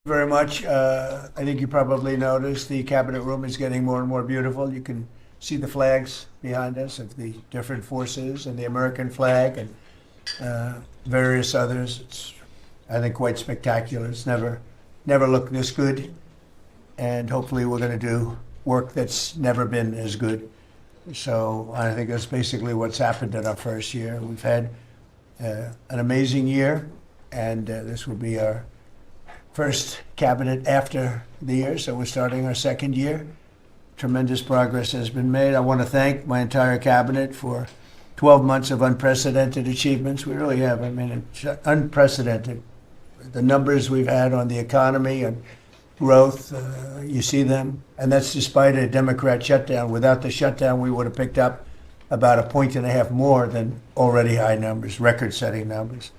Very much. I think you probably noticed the cabinet room is getting more and more beautiful. You can see the flags behind us of the different forces and the American flag and various others. It's, I think, quite spectacular. It's never looked this good, and hopefully we're going to do work that's never been as good. So I think that's basically what's happened in our first year. We've had an amazing year, and this will be our first cabinet after the year, so we're starting our second year. Tremendous progress has been made. I want to thank my entire cabinet for 12 months of unprecedented achievements. We really have. I mean, it's unprecedented. The numbers we've had on the economy and growth, you see them, and that's despite a Democrat shutdown. Without the shutdown, we would have picked up about 1.5 points more than already high numbers, record-setting numbers.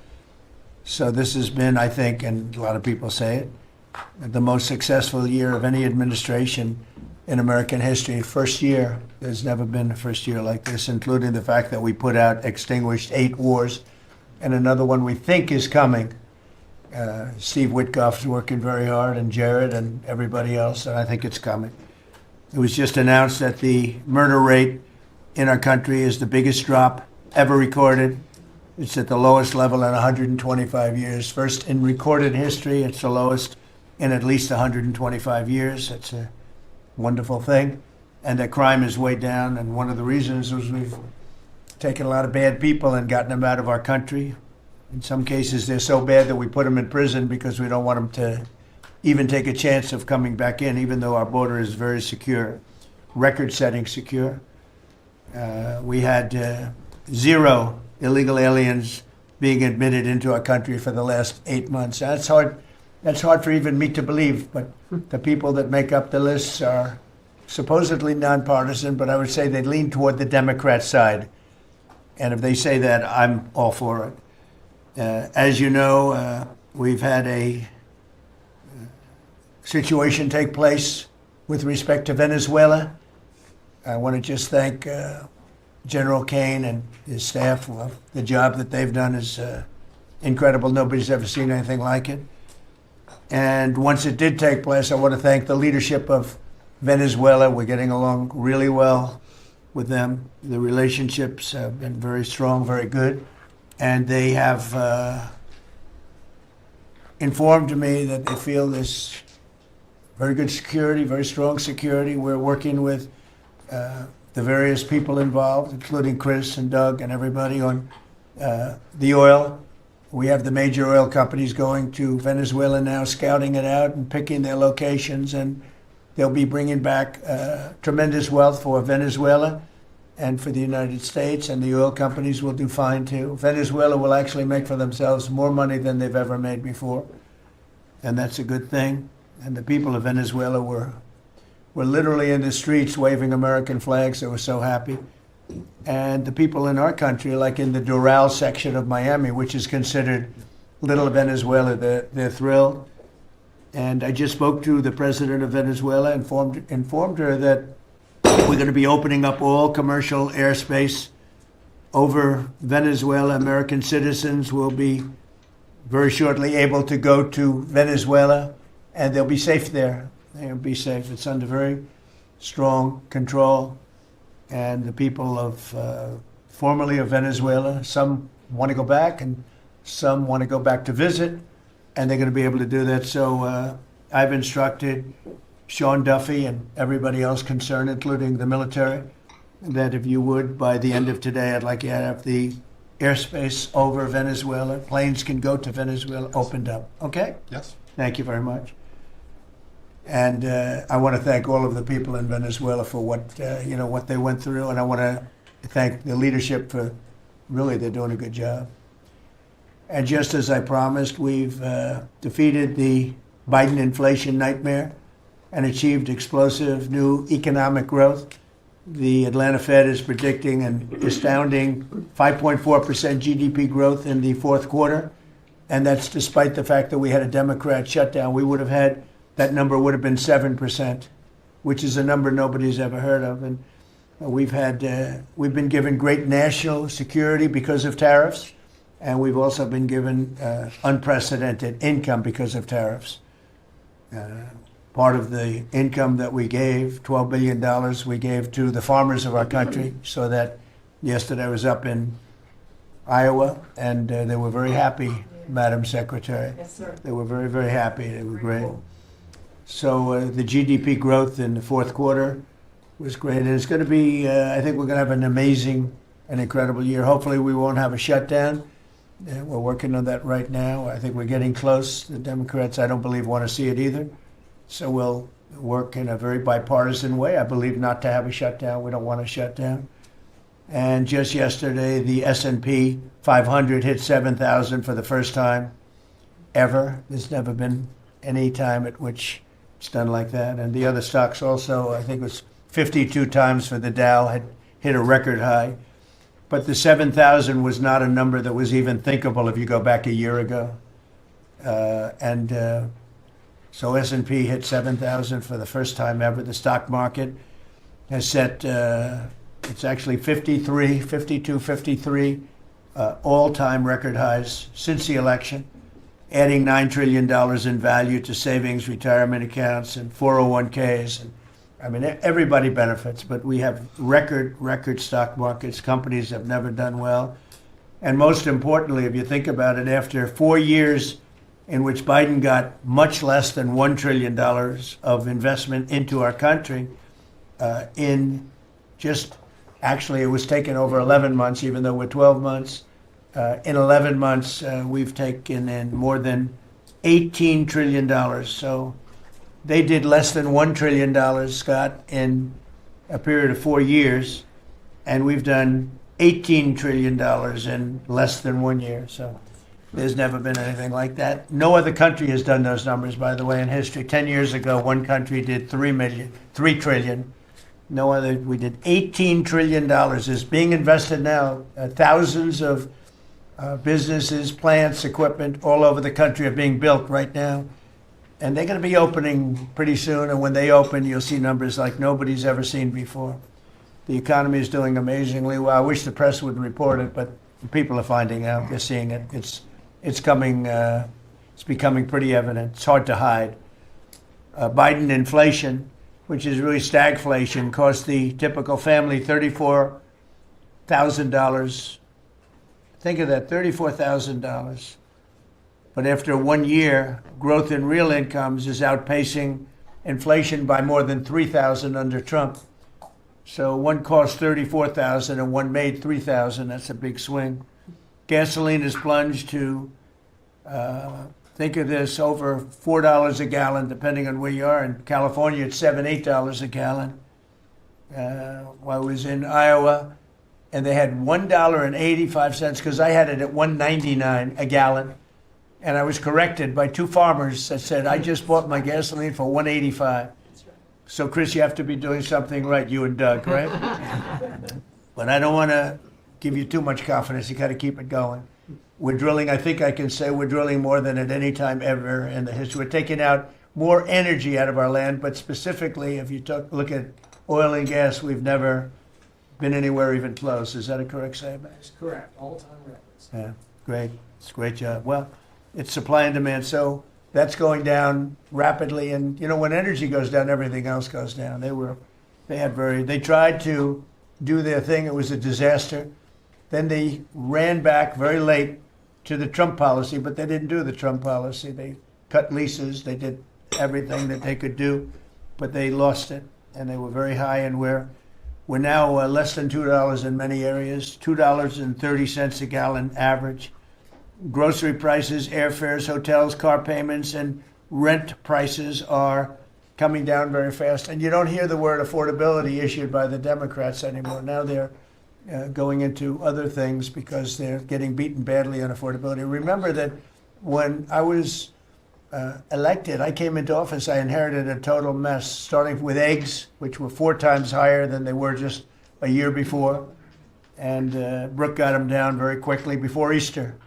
So this has been, I think, and a lot of people say it, the most successful year of any administration in American history. First year, there's never been a first year like this, including the fact that we extinguished 8 wars, and another one we think is coming. Steve Witkoff's working very hard, and Jared and everybody else, and I think it's coming. It was just announced that the murder rate in our country is the biggest drop ever recorded. It's at the lowest level in 125 years. First in recorded history, it's the lowest in at least 125 years. It's a wonderful thing. And that crime is way down. And one of the reasons was we've taken a lot of bad people and gotten them out of our country. In some cases, they're so bad that we put them in prison because we don't want them to even take a chance of coming back in, even though our border is very secure, record-setting secure. We had 0 illegal aliens being admitted into our country for the last 8 months. That's hard for even me to believe, but the people that make up the lists are supposedly nonpartisan, but I would say they lean toward the Democrat side. And if they say that, I'm all for it. As you know, we've had a situation take place with respect to Venezuela. I want to just thank General Kane and his staff. Well, the job that they've done is incredible. Nobody's ever seen anything like it. And once it did take place, I want to thank the leadership of Venezuela. We're getting along really well with them. The relationships have been very strong, very good. And they have informed me that they feel there's very good security, very strong security. We're working with the various people involved, including Chris and Doug and everybody on the oil. We have the major oil companies going to Venezuela now, scouting it out and picking their locations, and they'll be bringing back tremendous wealth for Venezuela and for the United States, and the oil companies will do fine too. Venezuela will actually make for themselves more money than they've ever made before, and that's a good thing. And the people of Venezuela were literally in the streets waving American flags. They were so happy. And the people in our country, like in the Doral section of Miami, which is considered Little Venezuela, they're thrilled. And I just spoke to the president of Venezuela, informed her that we're going to be opening up all commercial airspace over Venezuela. American citizens will be very shortly able to go to Venezuela, and they'll be safe there. They'll be safe. It's under very strong control. And the people of formerly of Venezuela, some want to go back and some want to go back to visit, and they're going to be able to do that. So I've instructed Sean Duffy and everybody else concerned, including the military, that if you would, by the end of today, I'd like you to have the airspace over Venezuela. Planes can go to Venezuela opened up. Okay? Yes. Thank you very much. And I want to thank all of the people in Venezuela for what they went through, and I want to thank the leadership for really they're doing a good job. And just as I promised, we've defeated the Biden inflation nightmare and achieved explosive new economic growth. The Atlanta Fed is predicting an astounding 5.4% GDP growth in the fourth quarter, and that's despite the fact that we had a Democrat shutdown. That number would have been 7%, which is a number nobody's ever heard of. And we've been given great national security because of tariffs, and we've also been given unprecedented income because of tariffs. Part of the income that we gave, $12 billion, we gave to the farmers of our country, so that yesterday I was up in Iowa, and they were very happy, Madam Secretary. Yes, sir. They were very, very happy. They were great. So the GDP growth in the fourth quarter was great. And it's going to be, I think we're going to have an amazing and incredible year. Hopefully we won't have a shutdown. We're working on that right now. I think we're getting close. The Democrats, I don't believe, want to see it either. So we'll work in a very bipartisan way. I believe not to have a shutdown. We don't want a shutdown. And just yesterday, the S&P 500 hit 7,000 for the first time ever. There's never been any time at which it's done like that. And the other stocks also, I think it was 52 times for the Dow, had hit a record high. But the 7,000 was not a number that was even thinkable if you go back a year ago. So S&P hit 7,000 for the first time ever. The stock market has set, it's actually 53 all-time record highs since the election, adding $9 trillion in value to savings, retirement accounts, and 401ks. And, I mean, everybody benefits, but we have record stock markets. Companies have never done well. And most importantly, if you think about it, after 4 years in which Biden got much less than $1 trillion of investment into our country, actually it was taken over 11 months, even though we're 12 months. In 11 months, we've taken in more than $18 trillion. So they did less than $1 trillion, Scott, in a period of 4 years, and we've done $18 trillion in less than 1 year. So there's never been anything like that. No other country has done those numbers, by the way, in history. 10 years ago, one country did $3 trillion. No other. We did $18 trillion is being invested now. Thousands of businesses, plants, equipment all over the country are being built right now. And they're going to be opening pretty soon. And when they open, you'll see numbers like nobody's ever seen before. The economy is doing amazingly well. I wish the press would report it, but people are finding out. They're seeing it. It's coming. It's becoming pretty evident. It's hard to hide. Biden inflation, which is really stagflation, cost the typical family $34,000. Think of that, $34,000. But after 1 year, growth in real incomes is outpacing inflation by more than $3,000 under Trump. So one cost $34,000 and one made $3,000. That's a big swing. Gasoline has plunged to, think of this, over $4 a gallon, depending on where you are. In California, it's $7, $8 a gallon. While I was in Iowa, and they had $1.85, because I had it at $1.99 a gallon. And I was corrected by two farmers that said, I just bought my gasoline for $1.85. So, Chris, you have to be doing something right, you and Doug, right? But I don't want to give you too much confidence. You got to keep it going. We're drilling, I think I can say we're drilling more than at any time ever in the history. We're taking out more energy out of our land, but specifically, if you look at oil and gas, we've never been anywhere even close. Is that a correct statement? That's correct. All-time records. Yeah, great. It's a great job. Well, it's supply and demand, so that's going down rapidly. And you know, when energy goes down, everything else goes down. They tried to do their thing. It was a disaster. Then they ran back very late to the Trump policy, but they didn't do the Trump policy. They cut leases. They did everything that they could do, but they lost it, and they were very high. And we're now less than $2 in many areas, $2.30 a gallon average. Grocery prices, airfares, hotels, car payments, and rent prices are coming down very fast. And you don't hear the word affordability issued by the Democrats anymore. Now they're going into other things because they're getting beaten badly on affordability. Remember that when I was elected, I came into office, I inherited a total mess, starting with eggs, which were 4 times higher than they were just a year before. And Brooke got them down very quickly before Easter.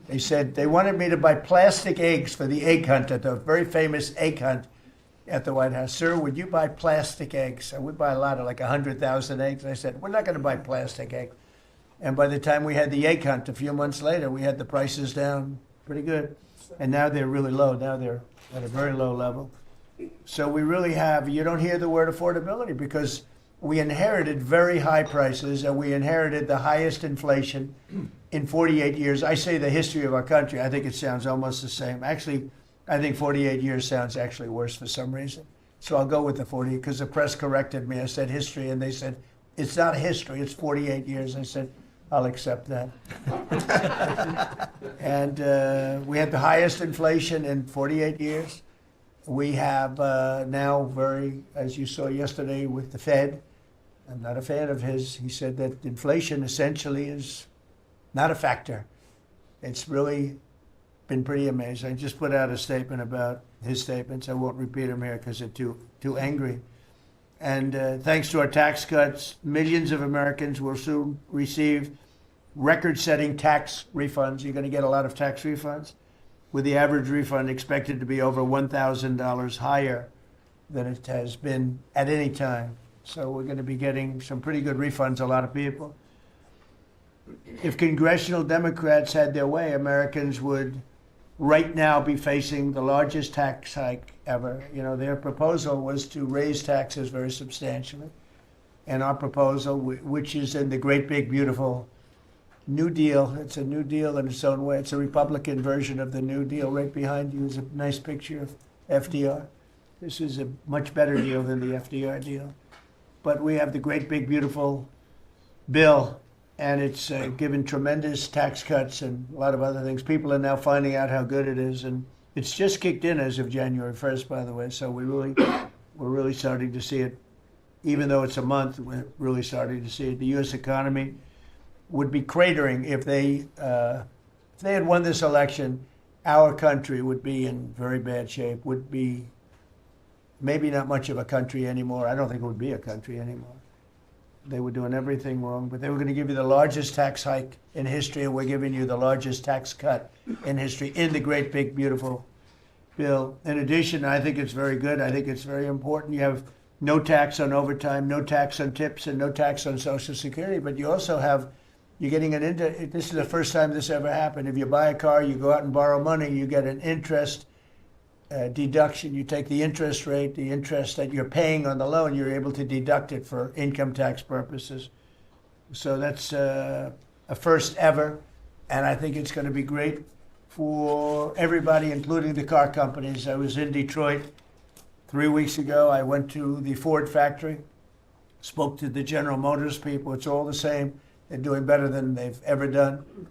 They said they wanted me to buy plastic eggs for the egg hunt, at the very famous egg hunt at the White House. Sir, would you buy plastic eggs? I would buy a lot of, like 100,000 eggs. And I said, we're not going to buy plastic eggs. And by the time we had the egg hunt a few months later, we had the prices down pretty good. And now they're really low. Now they're at a very low level. So we really have, you don't hear the word affordability because we inherited very high prices and we inherited the highest inflation in 48 years. I say the history of our country. I think it sounds almost the same. Actually, I think 48 years sounds actually worse for some reason. So I'll go with the 40 because the press corrected me. I said history and they said, it's not history, it's 48 years. I said, I'll accept that. And we had the highest inflation in 48 years. We have now as you saw yesterday with the Fed, I'm not a fan of his. He said that inflation essentially is not a factor. It's really been pretty amazing. I just put out a statement about his statements. I won't repeat them here because they're too angry. And thanks to our tax cuts, millions of Americans will soon receive record-setting tax refunds. You're going to get a lot of tax refunds, with the average refund expected to be over $1,000 higher than it has been at any time. So we're going to be getting some pretty good refunds, a lot of people. If congressional Democrats had their way, Americans would right now be facing the largest tax hike ever. You know, their proposal was to raise taxes very substantially. And our proposal, which is in the great big beautiful New Deal, it's a New Deal in its own way. It's a Republican version of the New Deal. Right behind you is a nice picture of FDR. This is a much better deal than the FDR deal. But we have the great big beautiful bill, and it's given tremendous tax cuts and a lot of other things. People are now finding out how good it is, and it's just kicked in as of January 1st, by the way. So we're really starting to see it. Even though it's a month, we're really starting to see it. The U.S. economy would be cratering if they had won this election. Our country would be in very bad shape. Would be maybe not much of a country anymore. I don't think it would be a country anymore. They were doing everything wrong, but they were going to give you the largest tax hike in history, and we're giving you the largest tax cut in history in the great big beautiful bill. In addition, I think it's very good. I think it's very important. You have no tax on overtime, no tax on tips, and no tax on Social Security, but you also have, you're getting this is the first time this ever happened. If you buy a car, you go out and borrow money, you get an interest deduction. You take the interest rate, the interest that you're paying on the loan, you're able to deduct it for income tax purposes. So that's a first ever, and I think it's going to be great for everybody, including the car companies. I was in Detroit 3 weeks ago. I went to the Ford factory, spoke to the General Motors people. It's all the same. They're doing better than they've ever done.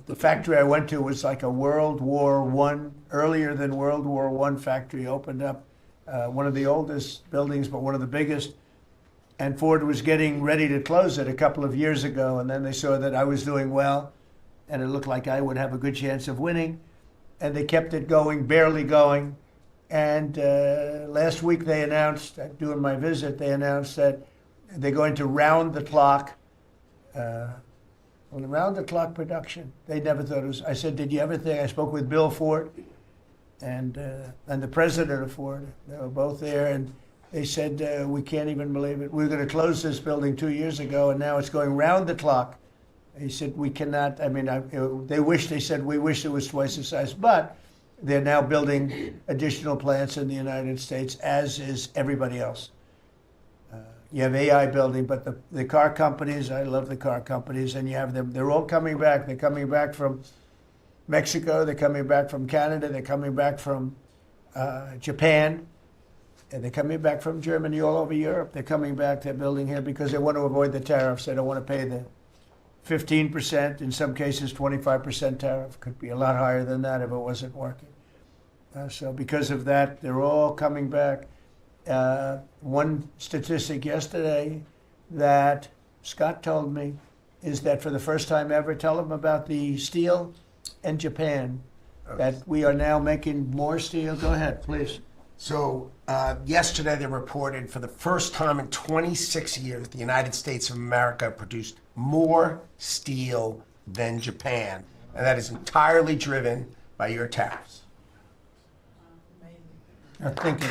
The factory I went to was like a World War I, earlier than World War I factory, opened up. One of the oldest buildings, but one of the biggest. And Ford was getting ready to close it a couple of years ago, and then they saw that I was doing well, and it looked like I would have a good chance of winning. And they kept it going, barely going. And last week they announced, during my visit, they announced that they're going to round the clock round-the-clock production. They never thought it was. I said, did you ever think? I spoke with Bill Ford and the president of Ford. They were both there, and they said, we can't even believe it. We were going to close this building 2 years ago, and now it's going round the clock. He said, we cannot. I mean, they said, we wish it was twice the size. But they're now building additional plants in the United States, as is everybody else. You have AI building, but the car companies, I love the car companies, and you have them, they're all coming back. They're coming back from Mexico, they're coming back from Canada, they're coming back from Japan, and they're coming back from Germany, all over Europe. They're coming back, they're building here because they want to avoid the tariffs. They don't want to pay the 15%, in some cases 25% tariff. Could be a lot higher than that if it wasn't working. So because of that, they're all coming back. One statistic yesterday that Scott told me is that for the first time ever, tell them about the steel in Japan, that we are now making more steel. Go ahead, please. So yesterday they reported for the first time in 26 years, the United States of America produced more steel than Japan. And that is entirely driven by your tariffs. Thank you.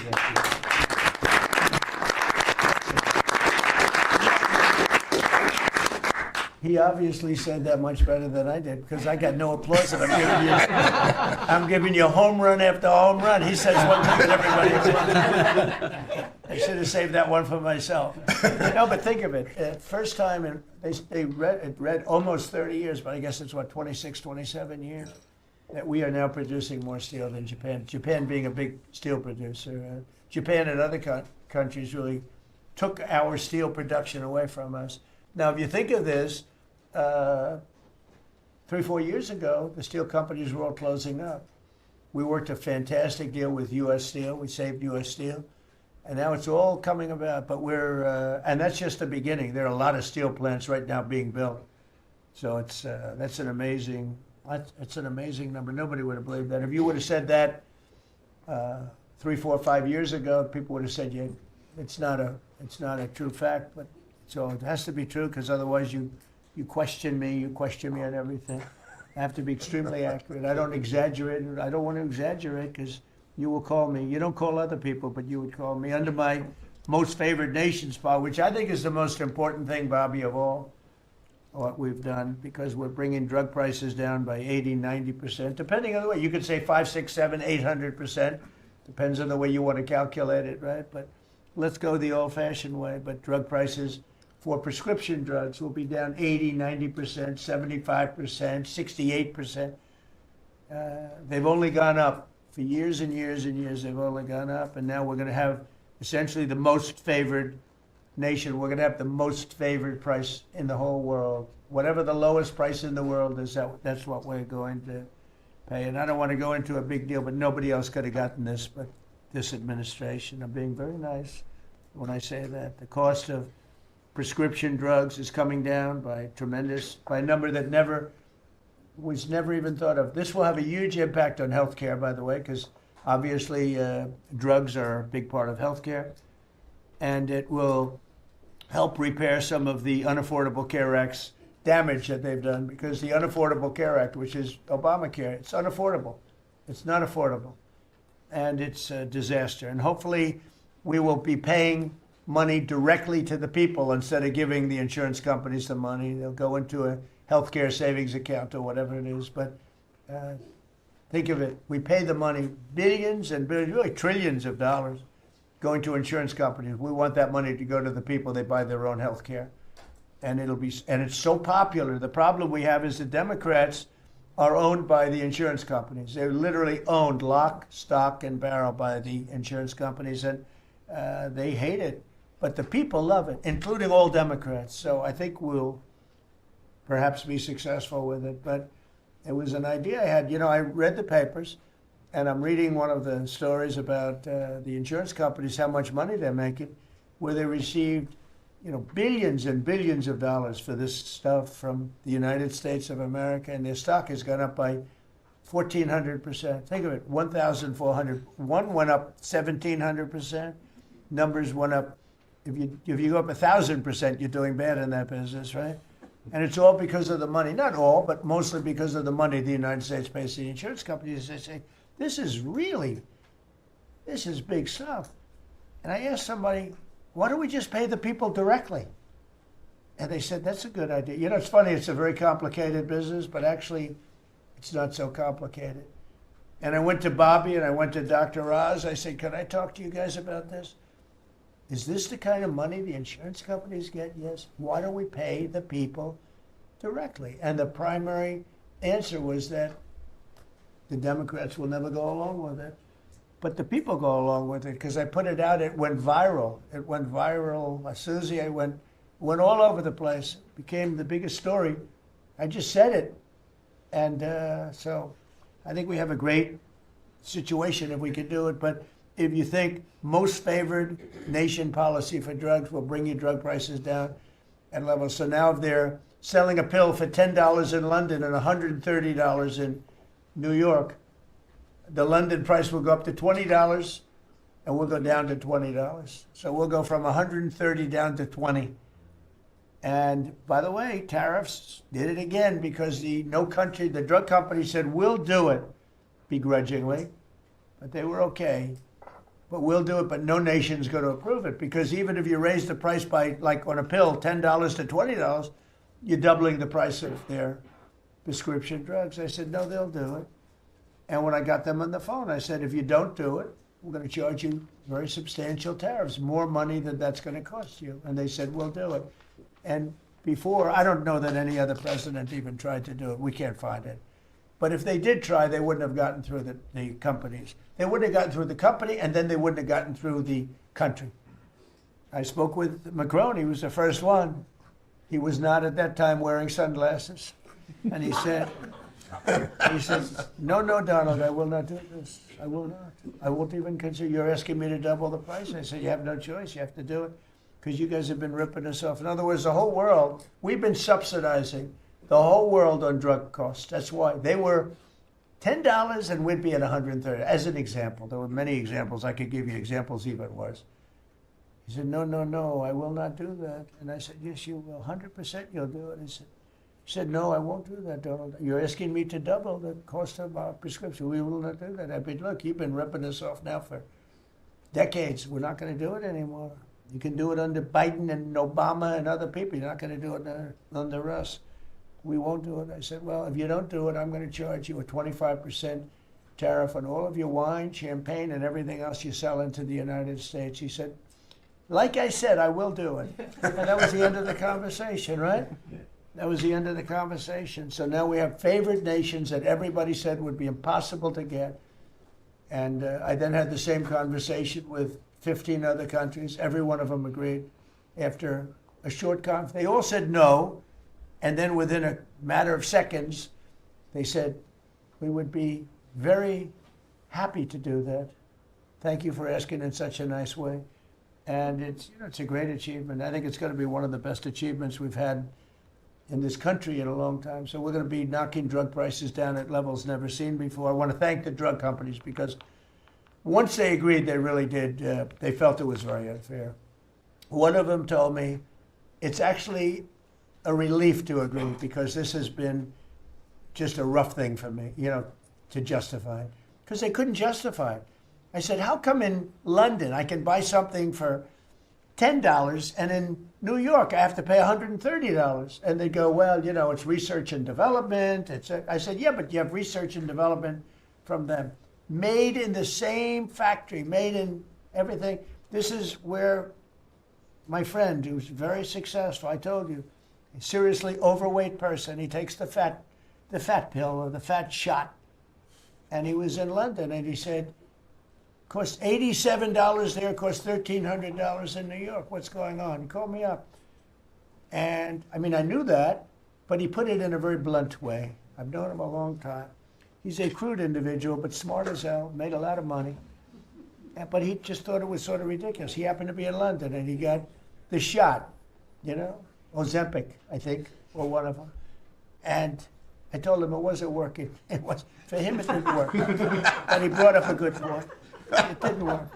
He obviously said that much better than I did because I got no applause and I'm giving you home run after home run. He says one thing and everybody. I should have saved that one for myself. No, but think of it. First time, and they read almost 30 years, but I guess it's what, 26, 27 years, that we are now producing more steel than Japan. Japan being a big steel producer. Japan and other countries really took our steel production away from us. Now, if you think of this, 3-4 years ago, the steel companies were all closing up. We worked a fantastic deal with U.S. Steel. We saved U.S. Steel. And now it's all coming about. But and that's just the beginning. There are a lot of steel plants right now being built. So that's an amazing number. Nobody would have believed that. If you would have said that 3, 4, 5 years ago, people would have said, yeah, it's not a true fact. But so it has to be true because otherwise you question me on everything. I have to be extremely accurate. I don't exaggerate. I don't want to exaggerate because you will call me. You don't call other people, but you would call me under my most favored nation spot, which I think is the most important thing, Bobby, of all what we've done, because we're bringing drug prices down by 80, 90%, depending on the way. You could say 5, 6, 7, 800%. Depends on the way you want to calculate it, right? But let's go the old-fashioned way. But drug prices for prescription drugs will be down 80, 90%, 75%, 68%. They've only gone up for years and years and years. They've only gone up, and now we're going to have essentially the most favored nation. We're going to have the most favored price in the whole world. Whatever the lowest price in the world is, that's what we're going to pay. And I don't want to go into a big deal, but nobody else could have gotten this but this administration. I'm being very nice when I say that. The cost of prescription drugs is coming down by a number that was never even thought of. This will have a huge impact on healthcare, by the way, because obviously drugs are a big part of healthcare, and it will help repair some of the Unaffordable Care Act's damage that they've done, because the Unaffordable Care Act, which is Obamacare, it's unaffordable. It's not affordable, and it's a disaster. And hopefully we will be paying money directly to the people instead of giving the insurance companies the money. They'll go into a healthcare savings account or whatever it is. But think of it. We pay the money, billions and billions, really trillions of dollars going to insurance companies. We want that money to go to the people. They buy their own healthcare. And it's so popular. The problem we have is the Democrats are owned by the insurance companies. They're literally owned lock, stock, and barrel by the insurance companies, and they hate it. But the people love it, including all Democrats. So I think we'll perhaps be successful with it. But it was an idea I had. I read the papers, and I'm reading one of the stories about the insurance companies, how much money they're making, where they received, billions and billions of dollars for this stuff from the United States of America, and their stock has gone up by 1,400%. Think of it, 1,400. One went up 1,700%. Numbers went up. If you go up 1,000%, you're doing bad in that business, right? And it's all because of the money. Not all, but mostly because of the money the United States pays the insurance companies. They say, this is big stuff. And I asked somebody, why don't we just pay the people directly? And they said, that's a good idea. It's funny, it's a very complicated business, but actually it's not so complicated. And I went to Bobby and I went to Dr. Oz. I said, can I talk to you guys about this? Is this the kind of money the insurance companies get? Yes. Why don't we pay the people directly? And the primary answer was that the Democrats will never go along with it. But the people go along with it because I put it out. It went viral. Susie, I went all over the place. It became the biggest story. I just said it. And so I think we have a great situation if we could do it. But if you think most favored nation policy for drugs will bring your drug prices down at levels. So now if they're selling a pill for $10 in London and $130 in New York, the London price will go up to $20 and we'll go down to $20. So we'll go from 130 down to 20. And by the way, tariffs did it again because the drug company said, we'll do it begrudgingly, but they were okay. But we'll do it, but no nation's going to approve it because even if you raise the price by, like on a pill, $10 to $20, you're doubling the price of their prescription drugs. I said, no, they'll do it. And when I got them on the phone, I said, if you don't do it, we're going to charge you very substantial tariffs, more money than that's going to cost you. And they said, we'll do it. And before, I don't know that any other president even tried to do it. We can't find it. But if they did try, they wouldn't have gotten through the companies. They wouldn't have gotten through the company, and then they wouldn't have gotten through the country. I spoke with Macron. He was the first one. He was not at that time wearing sunglasses. And he said, no, Donald, I will not do this. I will not. I won't even consider. You're asking me to double the price. I said, you have no choice. You have to do it because you guys have been ripping us off. In other words, the whole world, we've been subsidizing the whole world on drug costs. That's why they were $10 and we'd be at 130. As an example, there were many examples. I could give you examples even worse. He said, no, I will not do that. And I said, yes, you will. 100% you'll do it. He said, no, I won't do that, Donald. You're asking me to double the cost of our prescription. We will not do that. I said, look, you've been ripping us off now for decades. We're not going to do it anymore. You can do it under Biden and Obama and other people. You're not going to do it under us. We won't do it. I said, well, if you don't do it, I'm going to charge you a 25% tariff on all of your wine, champagne, and everything else you sell into the United States. He said, like I said, I will do it. And that was the end of the conversation, right? That was the end of the conversation. So now we have favored nations that everybody said would be impossible to get. And I then had the same conversation with 15 other countries. Every one of them agreed. After a short conference, they all said no. And then within a matter of seconds, they said, we would be very happy to do that. Thank you for asking in such a nice way. And it's a great achievement. I think it's going to be one of the best achievements we've had in this country in a long time. So we're going to be knocking drug prices down at levels never seen before. I want to thank the drug companies because once they agreed, they really did. They felt it was very unfair. One of them told me it's actually a relief to agree because this has been just a rough thing for me, to justify it. Because they couldn't justify it. I said, how come in London I can buy something for $10 and in New York I have to pay $130? And they go, well, it's research and development. I said, yeah, but you have research and development from them. Made in the same factory, made in everything. This is where my friend, who's very successful, I told you, a seriously overweight person, he takes the fat pill or the fat shot. And he was in London and he said, cost $87 there, cost $1,300 in New York. What's going on? He called me up. And I knew that, but he put it in a very blunt way. I've known him a long time. He's a crude individual, but smart as hell, made a lot of money. But he just thought it was sort of ridiculous. He happened to be in London and he got the shot, Ozempic, I think, or one of them. And I told him it wasn't working. For him, it didn't work. But he brought up a good point. It didn't work.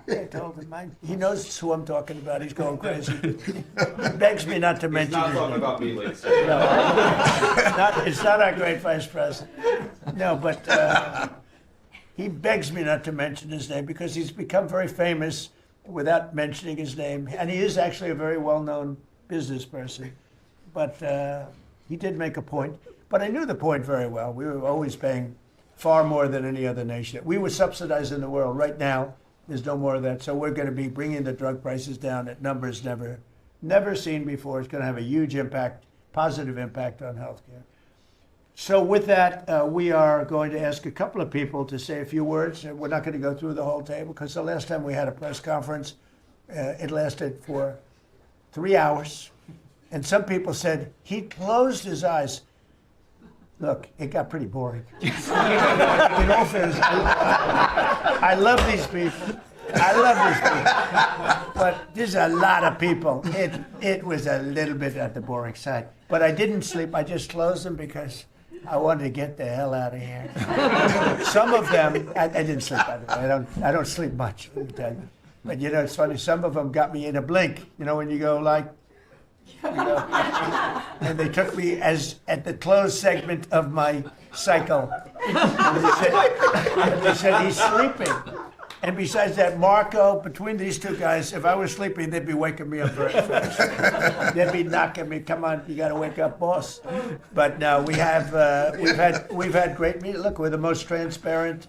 I told him, he knows who I'm talking about. He's going crazy. He begs me not to mention He's not his talking name. about me, ladies. No, it's not our great vice president. No, but he begs me not to mention his name because he's become very famous without mentioning his name. And he is actually a very well-known business person. But he did make a point. But I knew the point very well. We were always paying far more than any other nation. We were subsidizing the world. Right now, there's no more of that. So we're going to be bringing the drug prices down at numbers never seen before. It's going to have a huge impact, positive impact on healthcare. So with that, we are going to ask a couple of people to say a few words. We're not going to go through the whole table because the last time we had a press conference, it lasted for 3 hours. And some people said he closed his eyes. Look, it got pretty boring. In all fairness, I love these people. But there's a lot of people. It was a little bit at the boring side. But I didn't sleep. I just closed them because I wanted to get the hell out of here. Some of them, I didn't sleep, by the way. I don't sleep much, let me tell you. But it's funny, some of them got me in a blink. When you go like, and they took me as at the closed segment of my cycle. And they said he's sleeping. And besides that, Marco, between these two guys, if I was sleeping, they'd be waking me up very fast. They'd be knocking me, come on, you gotta wake up, boss. But no, we've had great meetings. Look, we're the most transparent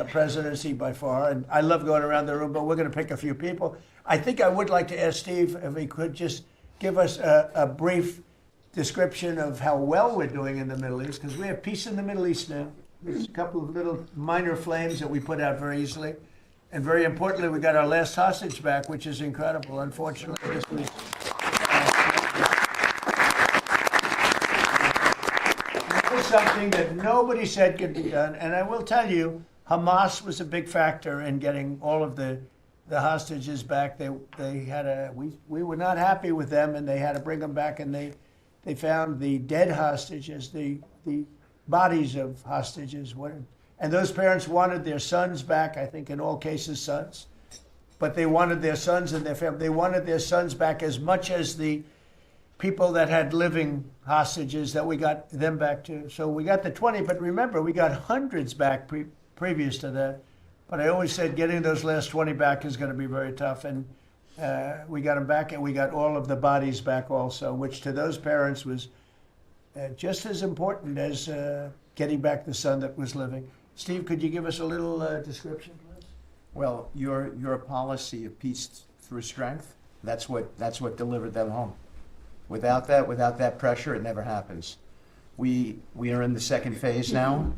presidency by far, and I love going around the room, but we're gonna pick a few people. I think I would like to ask Steve if he could just give us a brief description of how well we're doing in the Middle East, because we have peace in the Middle East now. There's a couple of little minor flames that we put out very easily. And very importantly, we got our last hostage back, which is incredible. Unfortunately, this was something that nobody said could be done. And I will tell you, Hamas was a big factor in getting all of the hostages back. We were not happy with them, and they had to bring them back. And they found the dead hostages, the bodies of hostages. And those parents wanted their sons back, I think in all cases sons. But they wanted their sons and their family. They wanted their sons back as much as the people that had living hostages that we got them back to. So we got the 20, but remember, we got hundreds back previous to that. But I always said getting those last 20 back is going to be very tough. And we got them back, and we got all of the bodies back also, which to those parents was just as important as getting back the son that was living. Steve, could you give us a little description, please? Well, your policy of peace through strength, that's what delivered them home. Without that pressure, it never happens. We are in the second phase now.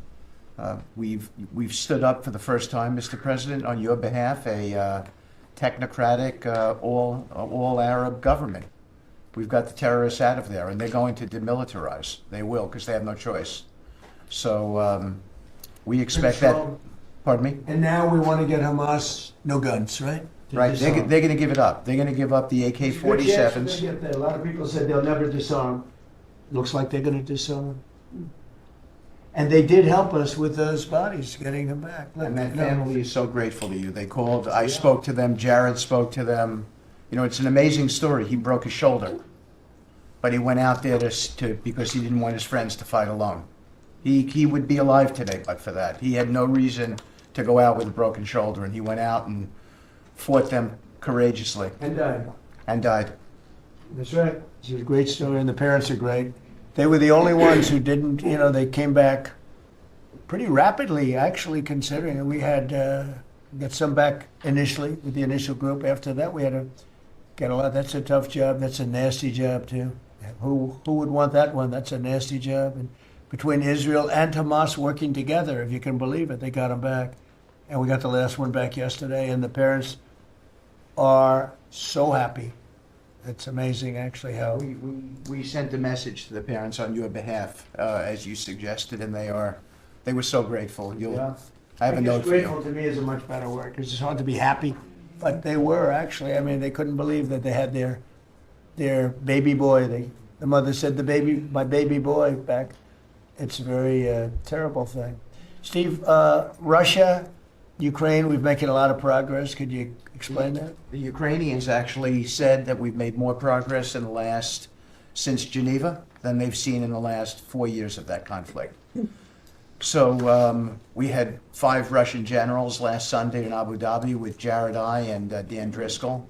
We've stood up for the first time, Mr. President, on your behalf, a technocratic, all Arab government. We've got the terrorists out of there, and they're going to demilitarize. They will, because they have no choice. So we expect that. Pardon me? And now we want to get Hamas no guns, right? Right, they're going to give it up. They're going to give up the AK-47s. A lot of people said they'll never disarm. Looks like they're going to disarm. And they did help us with those bodies, getting them back. And that family is so grateful to you. They called, I spoke to them, Jared spoke to them. You know, it's an amazing story. He broke his shoulder, but he went out there because he didn't want his friends to fight alone. He would be alive today but for that. He had no reason to go out with a broken shoulder, and he went out and fought them courageously. And died. That's right. It's a great story, and the parents are great. They were the only ones who didn't, they came back pretty rapidly, actually, considering. And we had got some back initially with the initial group. After that, we had to get a lot. That's a tough job. That's a nasty job, too. Who would want that one? That's a nasty job. And between Israel and Hamas working together, if you can believe it, they got them back. And we got the last one back yesterday, and the parents are so happy. It's amazing, actually, how we sent a message to the parents on your behalf, as you suggested, and they were so grateful. I have a note for you. Grateful to me is a much better word, because it's hard to be happy, but they were actually. I mean, they couldn't believe that they had their baby boy. The mother said, my baby boy back. It's a very terrible thing. Steve, Russia, Ukraine, we've making a lot of progress. Could you explain that? The Ukrainians actually said that we've made more progress since Geneva than they've seen in the last 4 years of that conflict. So we had 5 Russian generals last Sunday in Abu Dhabi with Jared and Dan Driscoll,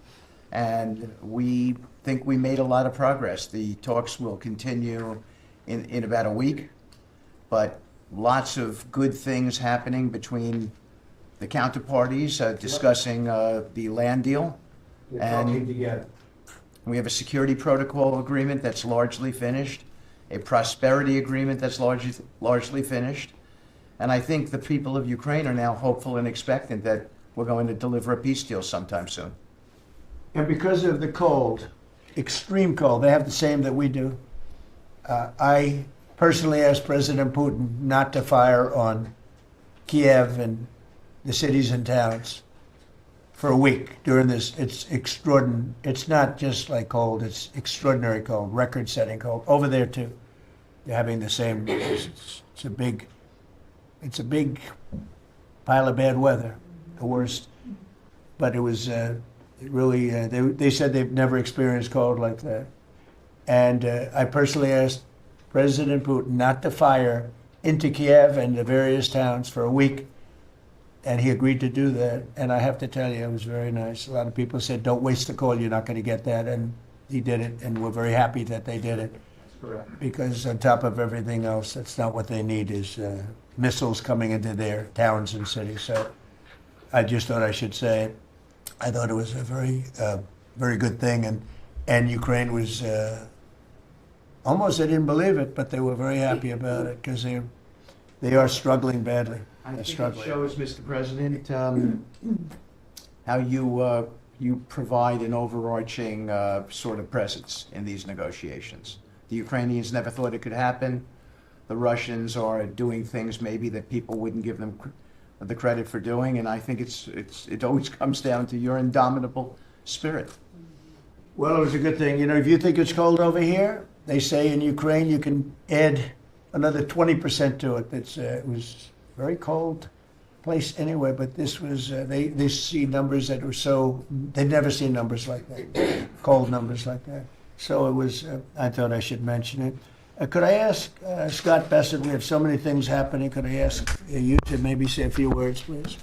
and we think we made a lot of progress. The talks will continue in about a week, but lots of good things happening between the counterparties discussing the land deal. And we have a security protocol agreement that's largely finished, a prosperity agreement that's largely finished. And I think the people of Ukraine are now hopeful and expectant that we're going to deliver a peace deal sometime soon. And because of the cold, extreme cold, they have the same that we do. I personally asked President Putin not to fire on Kiev and the cities and towns for a week during this. It's extraordinary. It's not just like cold, it's extraordinary cold, record-setting cold. Over there, too. They're having the same. It's a big pile of bad weather, the worst. But it was really, they said they've never experienced cold like that. And I personally asked President Putin not to fire into Kiev and the various towns for a week And he agreed to do that. And I have to tell you, it was very nice. A lot of people said, don't waste the call, you're not going to get that. And he did it, and we're very happy that they did it. Correct. Because on top of everything else, that's not what they need, is missiles coming into their towns and cities. So I just thought I should say it. I thought it was a very good thing. And Ukraine was, almost, they didn't believe it, but they were very happy about it, because they are struggling badly. I They're think it struggling. shows, Mr. President, how you provide an overarching sort of presence in these negotiations. The Ukrainians never thought it could happen. The Russians are doing things maybe that people wouldn't give them the credit for doing, and I think it always comes down to your indomitable spirit. Well, it was a good thing. You know, if you think it's cold over here, they say in Ukraine you can add another 20% to it. It was very cold place anyway, but this was, they see numbers that were so, they'd never seen numbers like that, cold numbers like that. So it was, I thought I should mention it. Could I ask Scott Bassett, we have so many things happening, could I ask you to maybe say a few words, please?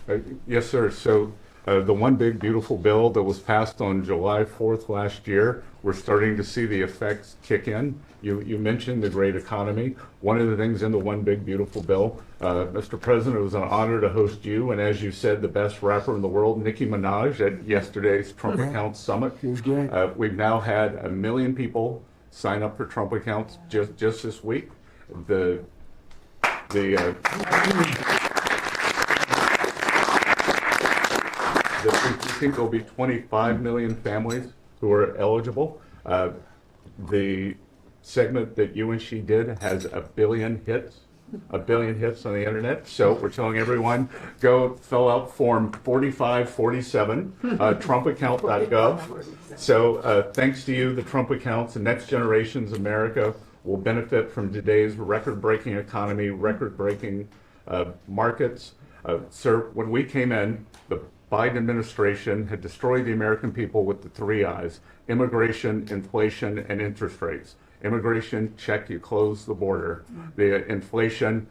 Yes, sir. So the one big beautiful bill that was passed on July 4th last year, we're starting to see the effects kick in. You mentioned the great economy. One of the things in the one big beautiful bill, Mr. President, it was an honor to host you, and as you said, the best rapper in the world, Nicki Minaj, at yesterday's Trump Accounts Summit. She was great. We've now had 1 million people sign up for Trump accounts just this week. We think there'll be 25 million families who are eligible. The segment that you and she did has 1 billion hits. 1 billion hits on the internet. So we're telling everyone, go fill out form 4547, trumpaccount.gov. So thanks to you, the Trump accounts, and next generation's America will benefit from today's record-breaking economy, record-breaking markets. Sir, when we came in, the Biden administration had destroyed the American people with the 3 I's: immigration, inflation, and interest rates. Immigration, check, you close the border. The inflation,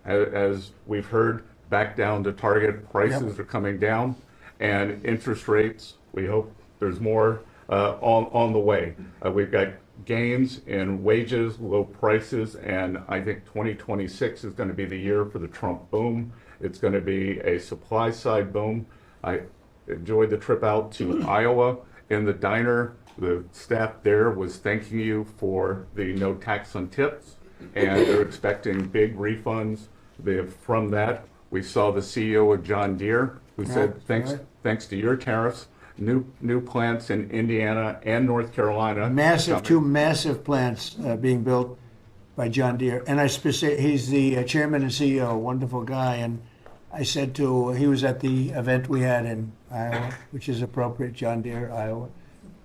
as we've heard, back down to target. Prices are coming down. And interest rates, we hope there's more on the way. We've got gains in wages, low prices, and I think 2026 is going to be the year for the Trump boom. It's going to be a supply side boom. I enjoyed the trip out to Iowa. In the diner, the staff there was thanking you for the no tax on tips, and they're expecting big refunds from that. We saw the CEO of John Deere, who said, thanks to your tariffs, new plants in Indiana and North Carolina. Two massive plants being built by John Deere. And he's the chairman and CEO, wonderful guy. And I said he was at the event we had in Iowa, which is appropriate, John Deere, Iowa.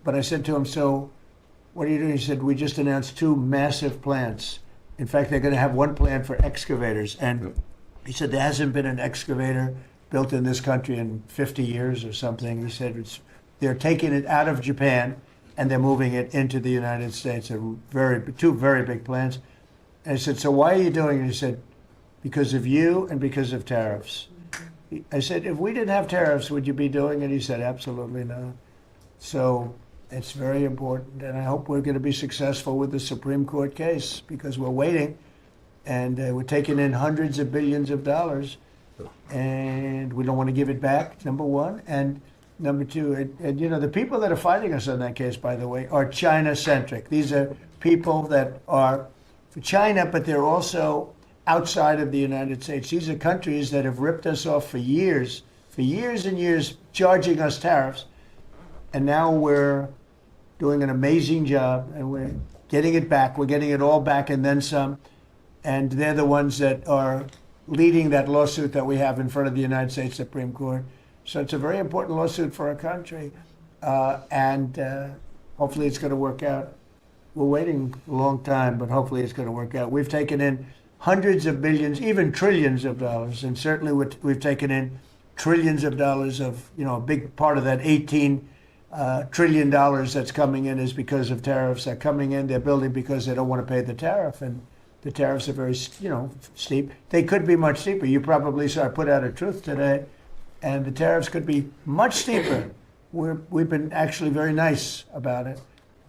But I said to him, so what are you doing? He said, we just announced 2 massive plants. In fact, they're going to have one plant for excavators. And he said, there hasn't been an excavator built in this country in 50 years or something. He said, they're taking it out of Japan and they're moving it into the United States. 2 very big plants. And I said, so why are you doing it? He said, because of you and because of tariffs. I said, if we didn't have tariffs, would you be doing it? He said, absolutely not. So it's very important, and I hope we're going to be successful with the Supreme Court case, because we're waiting, and we're taking in hundreds of billions of dollars, and we don't want to give it back, number one. And number two, and you know, the people that are fighting us on that case, by the way, are China-centric. These are people that are for China, but they're also outside of the United States. These are countries that have ripped us off for years and years, charging us tariffs. And now we're doing an amazing job, and we're getting it back. We're getting it all back and then some. And they're the ones that are leading that lawsuit that we have in front of the United States Supreme Court. So it's a very important lawsuit for our country. And hopefully it's going to work out. We're waiting a long time, but hopefully it's going to work out. We've taken in hundreds of billions, even trillions of dollars. And certainly we've taken in trillions of dollars of, you know, a big part of that $18 trillion that's coming in is because of tariffs. They're coming in, they're building because they don't want to pay the tariff, and the tariffs are very, you know, steep. They could be much steeper. You probably saw I put out a truth today and the tariffs could be much steeper. We've been actually very nice about it.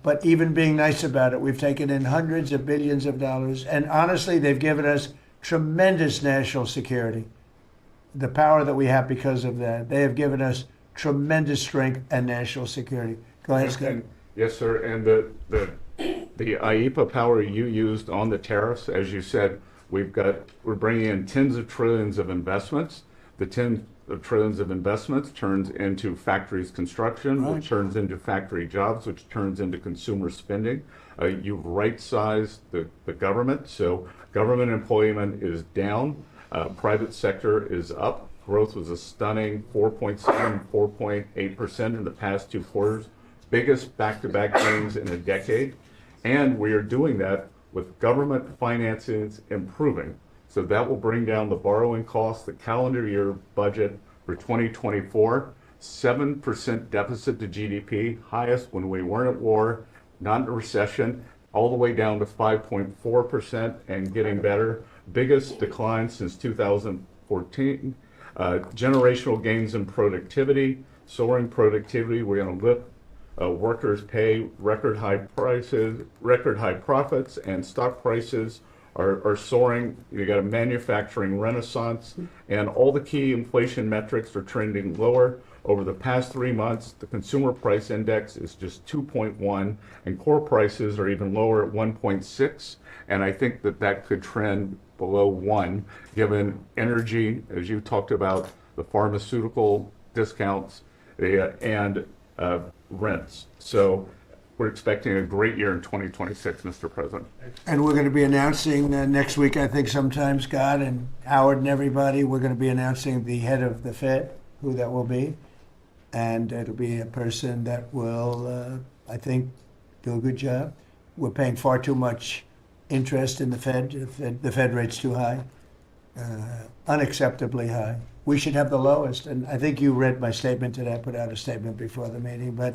But even being nice about it, we've taken in hundreds of billions of dollars. And honestly, they've given us tremendous national security. The power that we have because of that. They have given us tremendous strength and national security. Go ahead, Scott. Yes, sir. And the IEPA power you used on the tariffs, as you said, we're bringing in tens of trillions of investments. The tens of trillions of investments turns into factories construction, Right. which turns into factory jobs, which turns into consumer spending. You've right-sized the government, so government employment is down, private sector is up. Growth was a stunning 4.7, 4.8% in the past 2 quarters, biggest back-to-back gains in a decade. And we are doing that with government finances improving. So that will bring down the borrowing costs, the calendar year budget for 2024, 7% deficit to GDP, highest when we weren't at war, not in a recession, all the way down to 5.4% and getting better. Biggest decline since 2014. Generational gains in productivity, soaring productivity. We're going to lift workers' pay, record high prices, record high profits, and stock prices are soaring. You got a manufacturing renaissance, and all the key inflation metrics are trending lower. Over the past 3 months, the consumer price index is just 2.1, and core prices are even lower at 1.6. And I think that could trend below 1, given energy, as you talked about, the pharmaceutical discounts, and rents. So we're expecting a great year in 2026, Mr. President. And we're going to be announcing next week, I think sometime, Scott and Howard and everybody, we're going to be announcing the head of the Fed, who that will be. And it'll be a person that will, I think, do a good job. We're paying far too much interest in the Fed. The Fed rate's too high, unacceptably high. We should have the lowest. And I think you read my statement today. I put out a statement before the meeting, but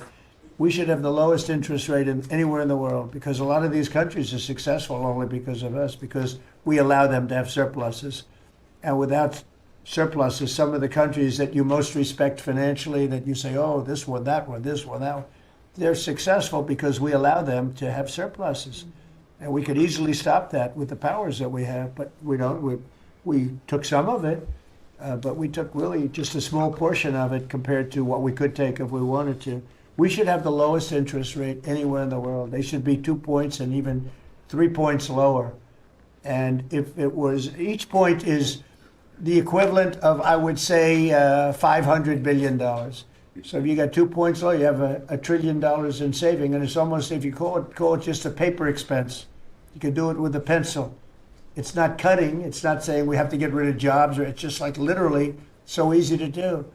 we should have the lowest interest rate anywhere in the world, because a lot of these countries are successful only because of us, because we allow them to have surpluses. And without surpluses, some of the countries that you most respect financially, that you say, oh, this one, that one, this one, that one, they're successful because we allow them to have surpluses. And we could easily stop that with the powers that we have, but we don't. We took some of it, but we took really just a small portion of it compared to what we could take if we wanted to. We should have the lowest interest rate anywhere in the world. They should be 2 points and even 3 points lower. And if it was, each point is the equivalent of, I would say, $500 billion. So if you got 2 points low, you have $1 trillion in saving. And it's almost, if you call it just a paper expense, you can do it with a pencil. It's not cutting. It's not saying we have to get rid of jobs. Or it's just like literally so easy to do.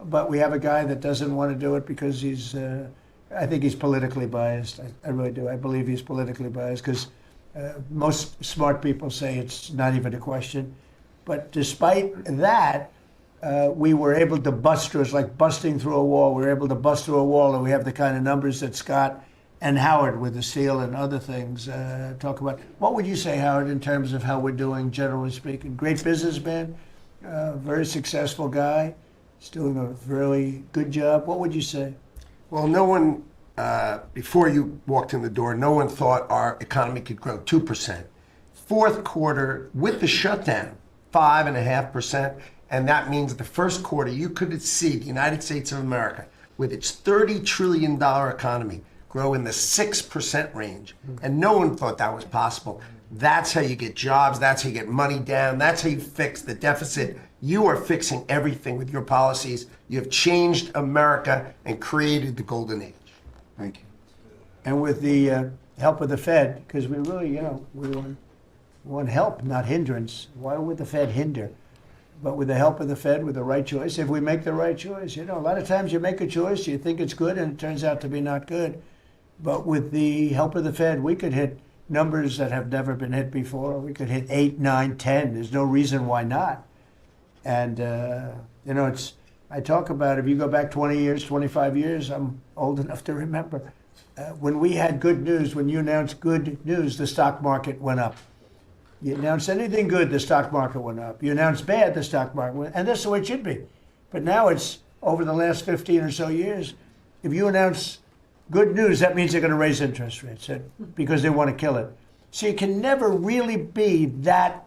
But we have a guy that doesn't want to do it because he's, I think he's politically biased. I really do. I believe he's politically biased because most smart people say it's not even a question. But despite that, we were able to bust through. It's like busting through a wall. We were able to bust through a wall, and we have the kind of numbers that Scott and Howard with the steel and other things talk about. What would you say, Howard, in terms of how we're doing, generally speaking? Great businessman, very successful guy. He's doing a really good job. What would you say? Well, no one, before you walked in the door, no one thought our economy could grow 2%. Fourth quarter, with the shutdown, 5.5%. And that means the first quarter, you could see the United States of America, with its $30 trillion economy, grow in the 6% range. And no one thought that was possible. That's how you get jobs. That's how you get money down. That's how you fix the deficit. You are fixing everything with your policies. You have changed America and created the golden age. Thank you. And with the help of the Fed, because we really, we want help, not hindrance. Why would the Fed hinder? But with the help of the Fed, with the right choice, if we make the right choice, a lot of times you make a choice, you think it's good, and it turns out to be not good. But with the help of the Fed, we could hit numbers that have never been hit before. We could hit 8, 9, 10. There's no reason why not. And, I talk about, if you go back 20 years, 25 years, I'm old enough to remember, when we had good news, when you announced good news, the stock market went up. You announced anything good, the stock market went up. You announced bad, the stock market went up. And that's the way it should be. But now it's over the last 15 or so years. If you announce good news, that means they're going to raise interest rates because they want to kill it. So you can never really be that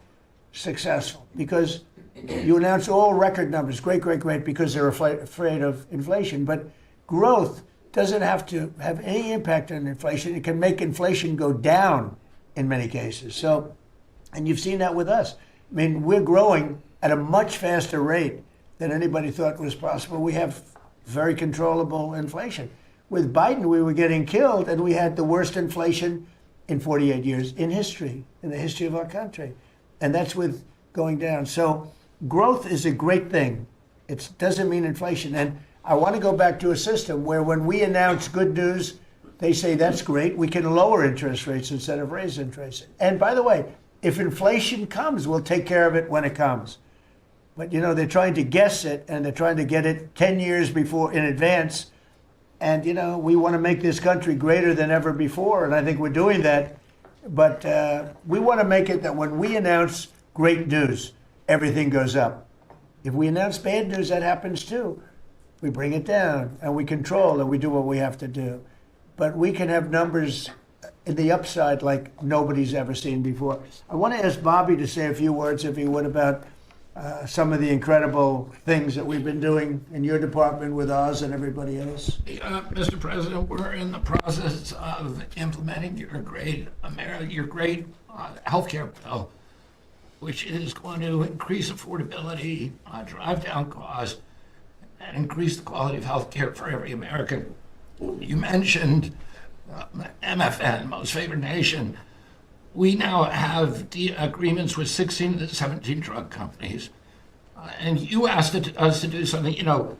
successful because you announce all record numbers, great, great, great, because they're afraid of inflation. But growth doesn't have to have any impact on inflation. It can make inflation go down in many cases. So, and you've seen that with us. I mean, we're growing at a much faster rate than anybody thought was possible. We have very controllable inflation. With Biden, we were getting killed, and we had the worst inflation in 48 years in history, in the history of our country. And that's with going down. So growth is a great thing. It doesn't mean inflation. And I want to go back to a system where when we announce good news, they say, that's great. We can lower interest rates instead of raise interest rates. And by the way, if inflation comes, we'll take care of it when it comes. But, you know, they're trying to guess it, and they're trying to get it 10 years before in advance. And, you know, we want to make this country greater than ever before, and I think we're doing that. But we want to make it that when we announce great news, everything goes up. If we announce bad news, that happens too. We bring it down, and we control, and we do what we have to do. But we can have numbers in the upside like nobody's ever seen before. I want to ask Bobby to say a few words, if he would, about some of the incredible things that we've been doing in your department with Oz and everybody else. Mr. President, we're in the process of implementing your great healthcare bill, which is going to increase affordability, drive down costs, and increase the quality of healthcare for every American. You mentioned MFN, Most Favored Nation. We now have agreements with 16 of the 17 drug companies. And you asked us to do something. You know,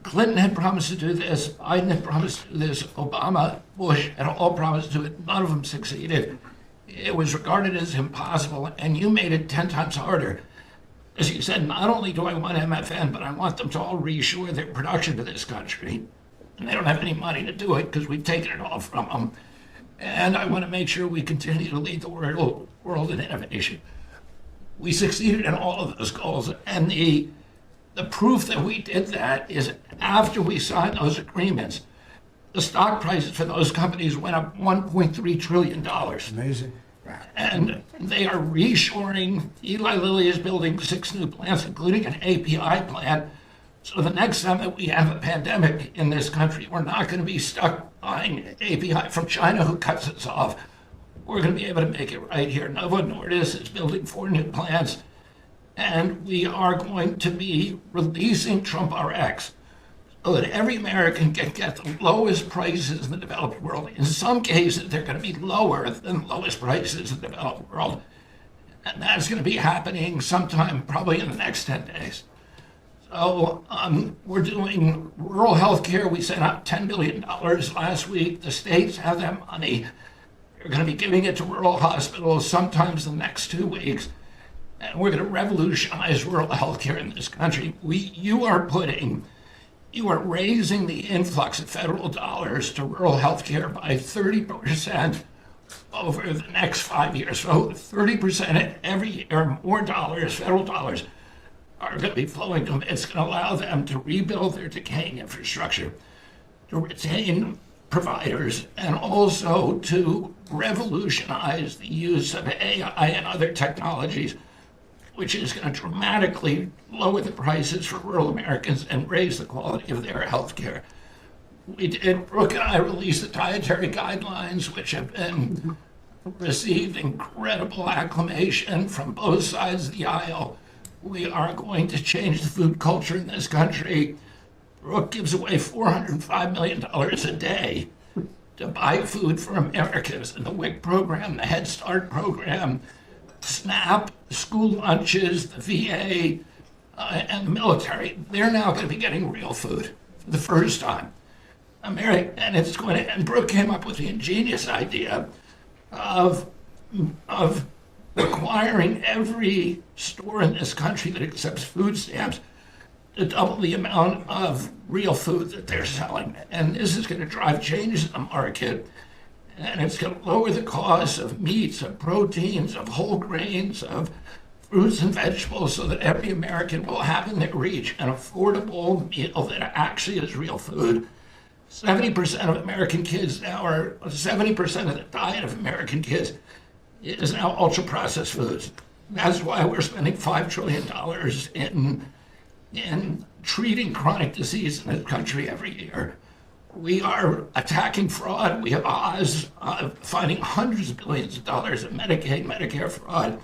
Clinton had promised to do this, Biden had promised to do this, Obama, Bush had all promised to do it. None of them succeeded. It was regarded as impossible, and you made it 10 times harder. As you said, not only do I want MFN, but I want them to all reshore their production to this country. And they don't have any money to do it because we've taken it all from them. And I want to make sure we continue to lead the world in innovation. We succeeded in all of those goals. And the proof that we did that is after we signed those agreements, the stock prices for those companies went up $1.3 trillion. Amazing. And they are reshoring. Eli Lilly is building 6 new plants, including an API plant. So the next time that we have a pandemic in this country, we're not going to be stuck buying API from China, who cuts us off. We're going to be able to make it right here. Novo Nordisk is building 4 new plants, and we are going to be releasing Trump RX so that every American can get the lowest prices in the developed world. In some cases, they're going to be lower than the lowest prices in the developed world. And that's going to be happening sometime probably in the next 10 days. So we're doing rural health care. We sent out $10 billion last week. The states have that money. They're going to be giving it to rural hospitals sometimes in the next 2 weeks. And we're going to revolutionize rural health care in this country. You are raising the influx of federal dollars to rural health care by 30% over the next 5 years. So 30% every year, more dollars, federal dollars, are going to be flowing to them. It's going to allow them to rebuild their decaying infrastructure, to retain providers, and also to revolutionize the use of AI and other technologies, which is going to dramatically lower the prices for rural Americans and raise the quality of their health care. Brooke and I released the dietary guidelines, which have been received incredible acclamation from both sides of the aisle. We are going to change the food culture in this country. Brooke gives away $405 million a day to buy food for Americans in the WIC program, the Head Start program, SNAP, school lunches, the VA, and the military. They're now going to be getting real food for the first time. And Brooke came up with the ingenious idea of requiring every store in this country that accepts food stamps to double the amount of real food that they're selling. And this is going to drive changes in the market. And it's going to lower the cost of meats, of proteins, of whole grains, for fruits and vegetables so that every American will have in their reach an affordable meal that actually is real food. 70% of American kids now are, 70% of the diet of American kids is now ultra-processed foods. That's why we're spending $5 trillion in treating chronic disease in this country every year. We are attacking fraud. We have odds of finding hundreds of billions of dollars of Medicaid, Medicare fraud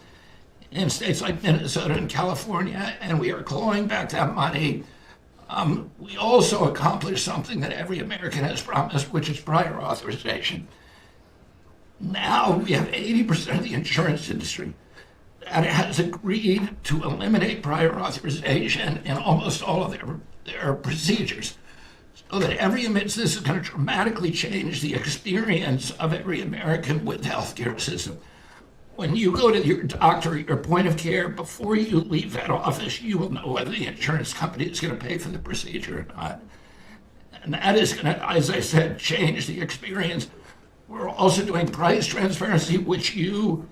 in states like Minnesota and California, and we are clawing back that money. We also accomplished something that every American has promised, which is prior authorization. Now we have 80% of the insurance industry that has agreed to eliminate prior authorization in almost all of their procedures. So that this is going to dramatically change the experience of every American with the healthcare system. When you go to your doctor at your point of care, before you leave that office, you will know whether the insurance company is going to pay for the procedure or not. And that is going to, as I said, change the experience. We're also doing price transparency, which you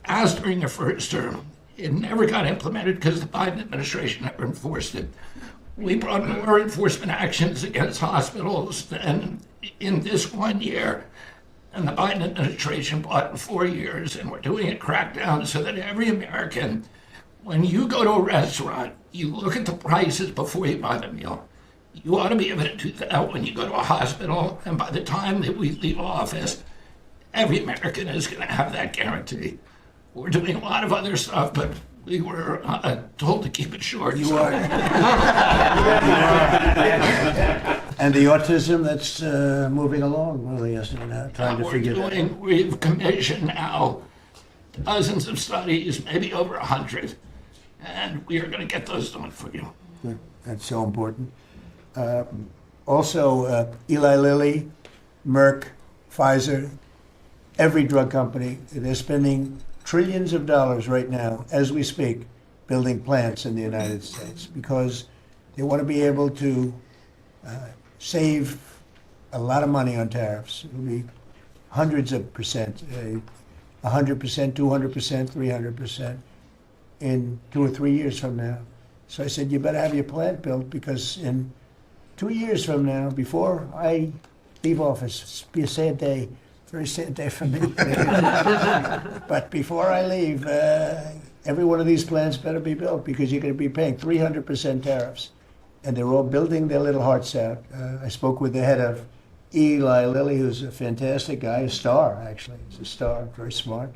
asked during your first term. It never got implemented because the Biden administration never enforced it. We brought more enforcement actions against hospitals than in this 1 year, and the Biden administration brought in 4 years, and we're doing a crackdown so that every American, when you go to a restaurant, you look at the prices before you buy the meal. You ought to be able to do that when you go to a hospital, and by the time that we leave office, every American is going to have that guarantee. We're doing a lot of other stuff, but we were told to keep it short. You are. And the autism that's moving along really, isn't it? Trying to figure that. We've commissioned now dozens of studies, maybe over 100, and we are going to get those done for you. Good. That's so important. Also, Eli Lilly, Merck, Pfizer, every drug company, they're spending trillions of dollars right now, as we speak, building plants in the United States because they want to be able to save a lot of money on tariffs. It'll be hundreds of percent, 100%, 200%, 300% in 2 or 3 years from now. So I said, you better have your plant built because in 2 years from now, before I leave office, it'll be a sad day. Very sad day for me. But before I leave, every one of these plants better be built because you're going to be paying 300% tariffs. And they're all building their little hearts out. I spoke with the head of Eli Lilly, who's a fantastic guy, a star, actually. He's a star, very smart.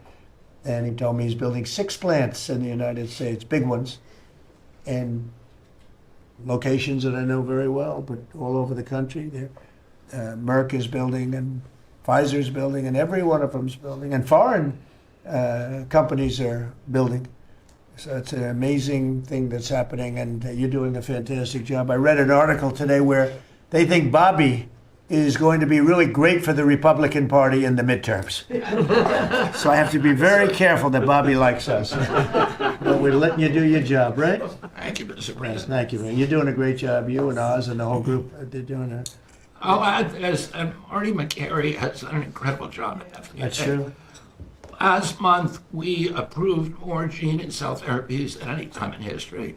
And he told me he's building 6 plants in the United States, big ones, and locations that I know very well, but all over the country. Merck is building, and Pfizer's building, and every one of them's building, and foreign companies are building. So it's an amazing thing that's happening, and you're doing a fantastic job. I read an article today where they think Bobby is going to be really great for the Republican Party in the midterms. So I have to be very careful that Bobby likes us. But we're letting you do your job, right? Thank you, Mr. President. Thank you, man. You're doing a great job. You and Oz and the whole group, they're doing it. I'll add this, and Marty McCary has done an incredible job at FDA. That's true. Last month, we approved more gene and cell therapies than any time in history.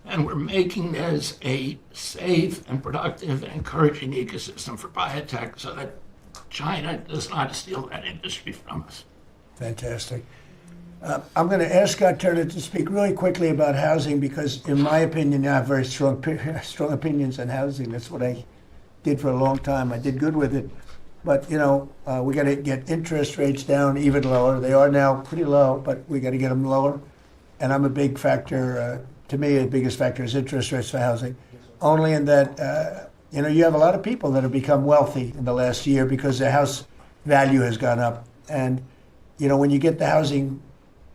And we're making this a safe and productive and encouraging ecosystem for biotech so that China does not steal that industry from us. Fantastic. I'm going to ask Scott Turner to speak really quickly about housing because, in my opinion, I have very strong opinions on housing. That's what I did for a long time. I did good with it. But, we got to get interest rates down even lower. They are now pretty low, but we got to get them lower. And I'm a big factor, to me, the biggest factor is interest rates for housing. Only in that, you have a lot of people that have become wealthy in the last year because their house value has gone up. And, when you get the housing,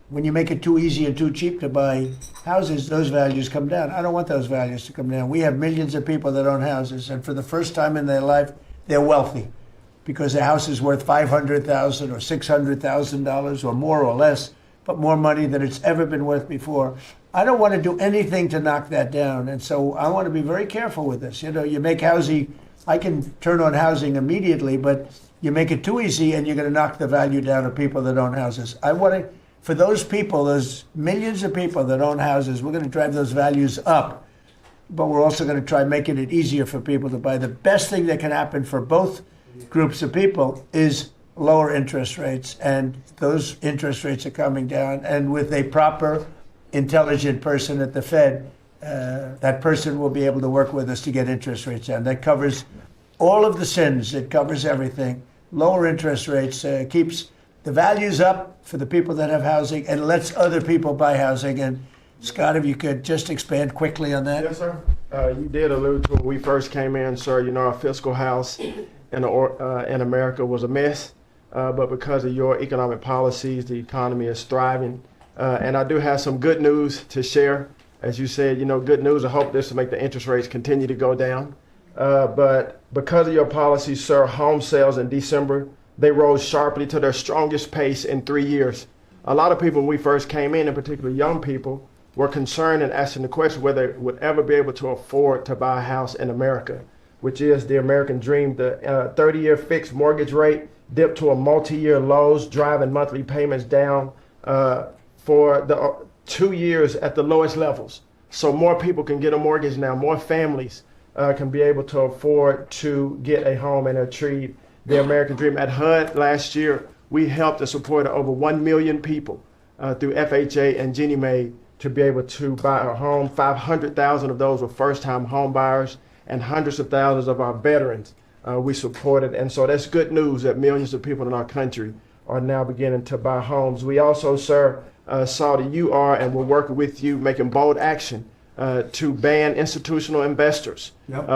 when you make it too easy and too cheap to buy houses, those values come down. I don't want those values to come down. We have millions of people that own houses, and for the first time in their life, they're wealthy because their house is worth $500,000 or $600,000 or more or less, but more money than it's ever been worth before. I don't want to do anything to knock that down, and so I want to be very careful with this. You make housing, I can turn on housing immediately, but you make it too easy and you're going to knock the value down of people that own houses. I want to for those people, those millions of people that own houses, we're going to drive those values up. But we're also going to try making it easier for people to buy. The best thing that can happen for both groups of people is lower interest rates. And those interest rates are coming down. And with a proper, intelligent person at the Fed, that person will be able to work with us to get interest rates down. That covers all of the sins. It covers everything. Lower interest rates keeps the values up for the people that have housing and lets other people buy housing. And Scott, if you could just expand quickly on that. Yes, sir. You did allude to when we first came in, sir. You know, our fiscal house in America was a mess, but because of your economic policies, the economy is thriving. And I do have some good news to share. As you said, you know, good news. I hope this will make the interest rates continue to go down. But because of your policies, sir, home sales in December, they rose sharply to their strongest pace in 3 years. A lot of people, when we first came in particular young people, were concerned and asking the question whether they would ever be able to afford to buy a house in America, which is the American dream. The 30-year fixed mortgage rate dipped to a multi-year lows, driving monthly payments down for the 2 years at the lowest levels. So more people can get a mortgage now. More families can be able to afford to get a home and achieve the American dream. At HUD last year, we helped and supported over 1 million people through FHA and Ginnie Mae to be able to buy a home. 500,000 of those were first-time home buyers, and hundreds of thousands of our veterans we supported. And so that's good news that millions of people in our country are now beginning to buy homes. We also, sir, saw that you are and will work with you making bold action to ban institutional investors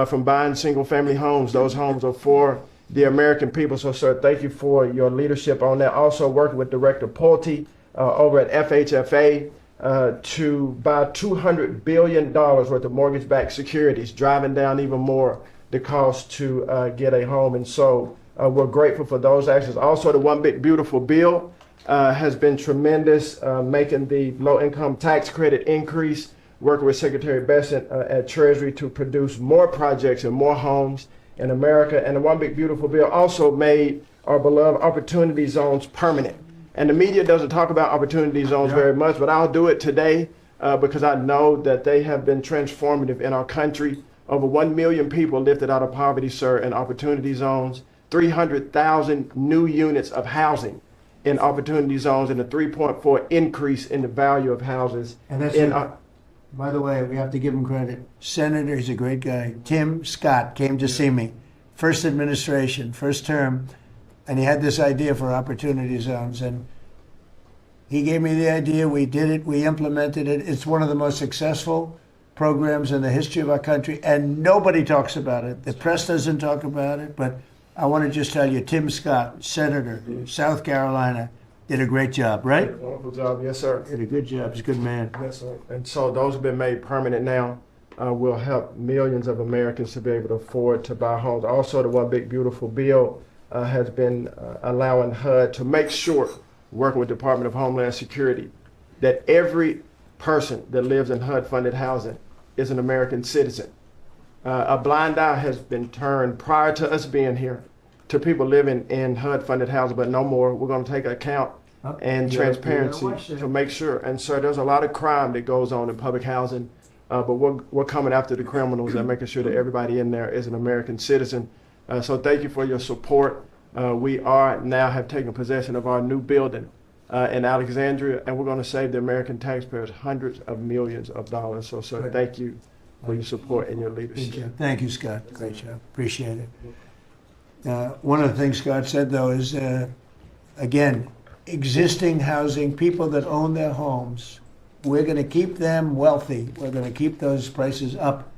from buying single-family homes. Those homes are for the American people. So, sir, thank you for your leadership on that. Also working with Director Pulte over at FHFA to buy $200 billion worth of mortgage-backed securities, driving down even more the cost to get a home. And so we're grateful for those actions. Also, the One Big Beautiful Bill has been tremendous, making the low-income tax credit increase, working with Secretary Bessent at Treasury to produce more projects and more homes in America. And the One Big Beautiful Bill also made our beloved opportunity zones permanent. And the media doesn't talk about opportunity zones very much, but I'll do it today because I know that they have been transformative in our country. Over 1 million people lifted out of poverty, sir, in opportunity zones, 300,000 new units of housing in opportunity zones, and a 3.4 increase in the value of houses. And that's by the way, we have to give him credit. Senator, he's a great guy. Tim Scott came to see me. First administration, first term, and he had this idea for opportunity zones. And he gave me the idea. We did it. We implemented it. It's one of the most successful programs in the history of our country, and nobody talks about it. The press doesn't talk about it, but I want to just tell you, Tim Scott, Senator, South Carolina, did a great job, right? Wonderful job, yes, sir. Did a good job. He's a good man. Yes, sir. And so those have been made permanent now. Will help millions of Americans to be able to afford to buy homes. Also, the One Big Beautiful Bill has been allowing HUD to make sure, working with the Department of Homeland Security, that every person that lives in HUD-funded housing is an American citizen. A blind eye has been turned prior to us being here to people living in HUD-funded housing, but no more. We're going to take account and transparency to make sure. And sir, there's a lot of crime that goes on in public housing, but we're coming after the criminals and making sure that everybody in there is an American citizen. So thank you for your support. We are now have taken possession of our new building in Alexandria, and we're going to save the American taxpayers hundreds of millions of dollars. So sir, thank you for your support and your leadership. Thank you, Scott. Great job. Appreciate it. One of the things Scott said, though, is, again, existing housing, people that own their homes, we're going to keep them wealthy. We're going to keep those prices up.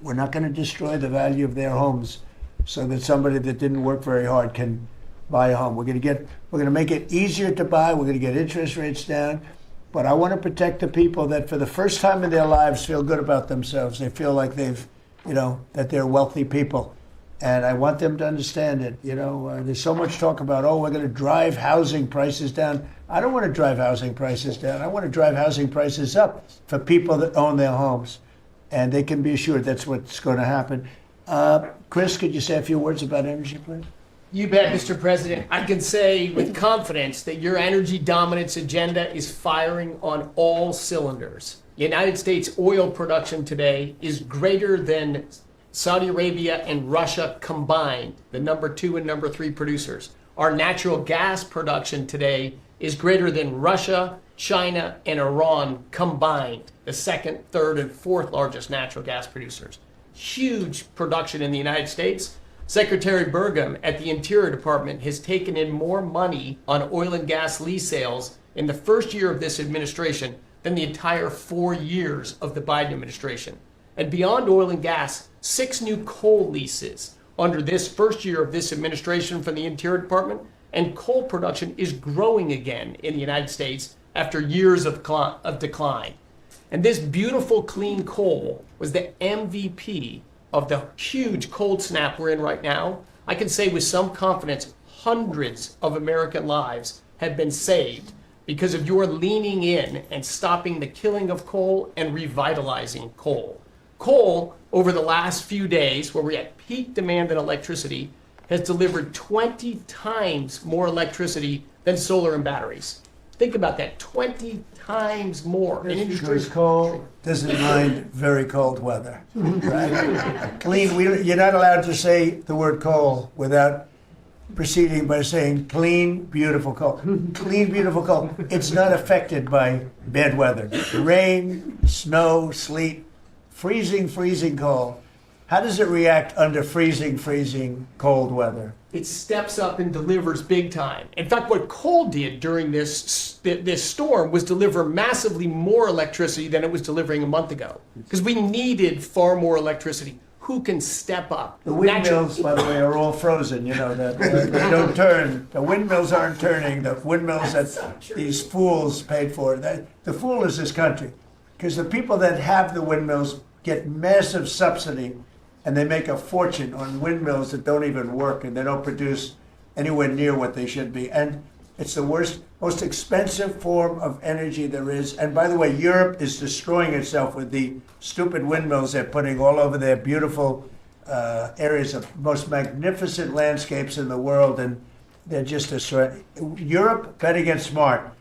We're not going to destroy the value of their homes so that somebody that didn't work very hard can buy a home. We're going to make it easier to buy. We're going to get interest rates down. But I want to protect the people that for the first time in their lives feel good about themselves. They feel like they've, that they're wealthy people. And I want them to understand it. There's so much talk about, we're going to drive housing prices down. I don't want to drive housing prices down. I want to drive housing prices up for people that own their homes. And they can be assured that's what's going to happen. Chris, could you say a few words about energy, please? You bet, Mr. President. I can say with confidence that your energy dominance agenda is firing on all cylinders. United States oil production today is greater than Saudi Arabia and Russia combined, the number 2 and number 3 producers. Our natural gas production today is greater than Russia, China, and Iran combined, the 2nd, 3rd, and 4th largest natural gas producers. Huge production in the United States. Secretary Burgum at the Interior Department has taken in more money on oil and gas lease sales in the first year of this administration than the entire 4 years of the Biden administration. And beyond oil and gas, 6 new coal leases under this first year of this administration from the Interior Department, and coal production is growing again in the United States after years of decline. And this beautiful clean coal was the MVP of the huge cold snap we're in right now. I can say with some confidence, hundreds of American lives have been saved because of your leaning in and stopping the killing of coal and revitalizing coal. Coal, over the last few days, where we're at peak demand in electricity, has delivered 20 times more electricity than solar and batteries. Think about that, 20 times more. Because coal doesn't mind very cold weather. Right? You're not allowed to say the word coal without proceeding by saying clean, beautiful coal. Clean, beautiful coal. It's not affected by bad weather. Rain, snow, sleet, freezing coal. How does it react under freezing cold weather? It steps up and delivers big time. In fact, what coal did during this storm was deliver massively more electricity than it was delivering a month ago. Because we needed far more electricity. Who can step up? The windmills, by the way, are all frozen. You know that they don't turn. The windmills aren't turning. The windmills that these fools paid for. The fool is this country, because the people that have the windmills get massive subsidy, and they make a fortune on windmills that don't even work, and they don't produce anywhere near what they should be. And it's the most expensive form of energy there is. And by the way, Europe is destroying itself with the stupid windmills they're putting all over their beautiful areas of most magnificent landscapes in the world, and they're just destroying. Europe better get smart.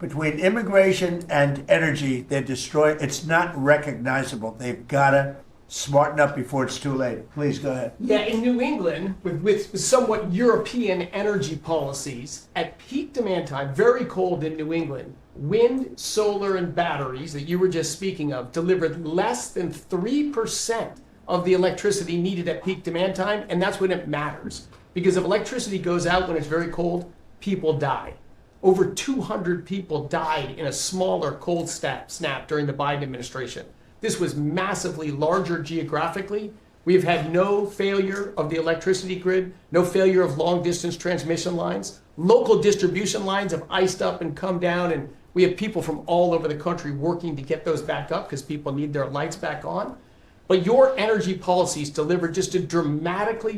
Between immigration and energy, they're destroying. It's not recognizable. They've got to smarten up before it's too late. Please go ahead. Yeah, in New England, with somewhat European energy policies, at peak demand time, very cold in New England, wind, solar, and batteries that you were just speaking of delivered less than 3% of the electricity needed at peak demand time, and that's when it matters. Because if electricity goes out when it's very cold, people die. Over 200 people died in a smaller cold snap during the Biden administration. This was massively larger geographically. We've had no failure of the electricity grid, no failure of long distance transmission lines. Local distribution lines have iced up and come down, and we have people from all over the country working to get those back up because people need their lights back on. But your energy policies delivered just a dramatically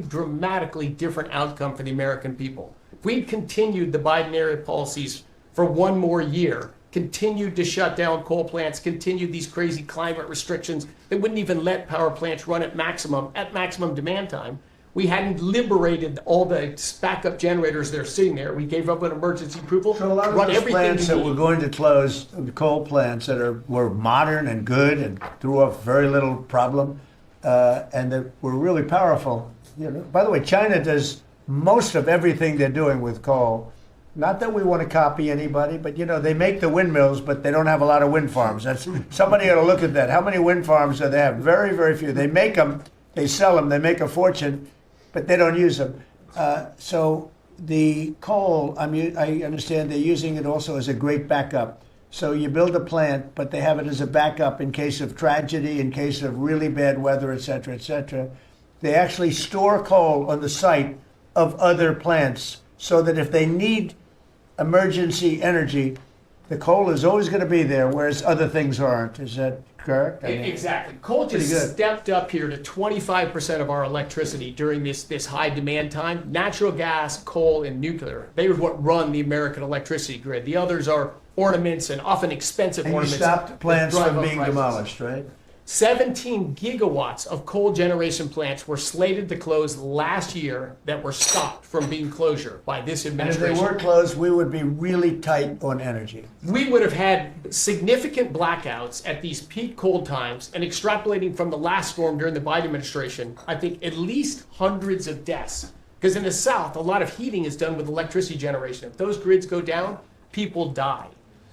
different outcome for the American people. If we'd continued the Biden-era policies for one more year, continued to shut down coal plants, continued these crazy climate restrictions that wouldn't even let power plants run at maximum demand time, we hadn't liberated all the backup generators that are sitting there. We gave up an emergency approval. So a lot of those plants that were going to close, the coal plants that were modern and good and threw off very little problem, and that were really powerful. You know, by the way, China does most of everything they're doing with coal. Not that we want to copy anybody, but you know, they make the windmills, but they don't have a lot of wind farms. Somebody ought to look at that. How many wind farms do they have? Very, very few. They make them, they sell them, they make a fortune, but they don't use them. So the coal, I understand they're using it also as a great backup. So you build a plant, but they have it as a backup in case of tragedy, in case of really bad weather, et cetera, et cetera. They actually store coal on the site of other plants so that if they need emergency energy, the coal is always going to be there, whereas other things aren't. Is that correct? Exactly. Coal just stepped up here to 25% of our electricity during this high demand time. Natural gas, coal, and nuclear. They are what run the American electricity grid. The others are ornaments and often expensive And you ornaments. stopped plants that drive from up being prices. demolished, right? 17 gigawatts of coal generation plants were slated to close last year that were stopped from being closure by this And if they administration. were closed, we would be really tight on energy. We would have had significant blackouts at these peak cold times, and extrapolating from the last storm during the Biden administration, I think at least hundreds of deaths. Because in the South, a lot of heating is done with electricity generation. If those grids go down, people die.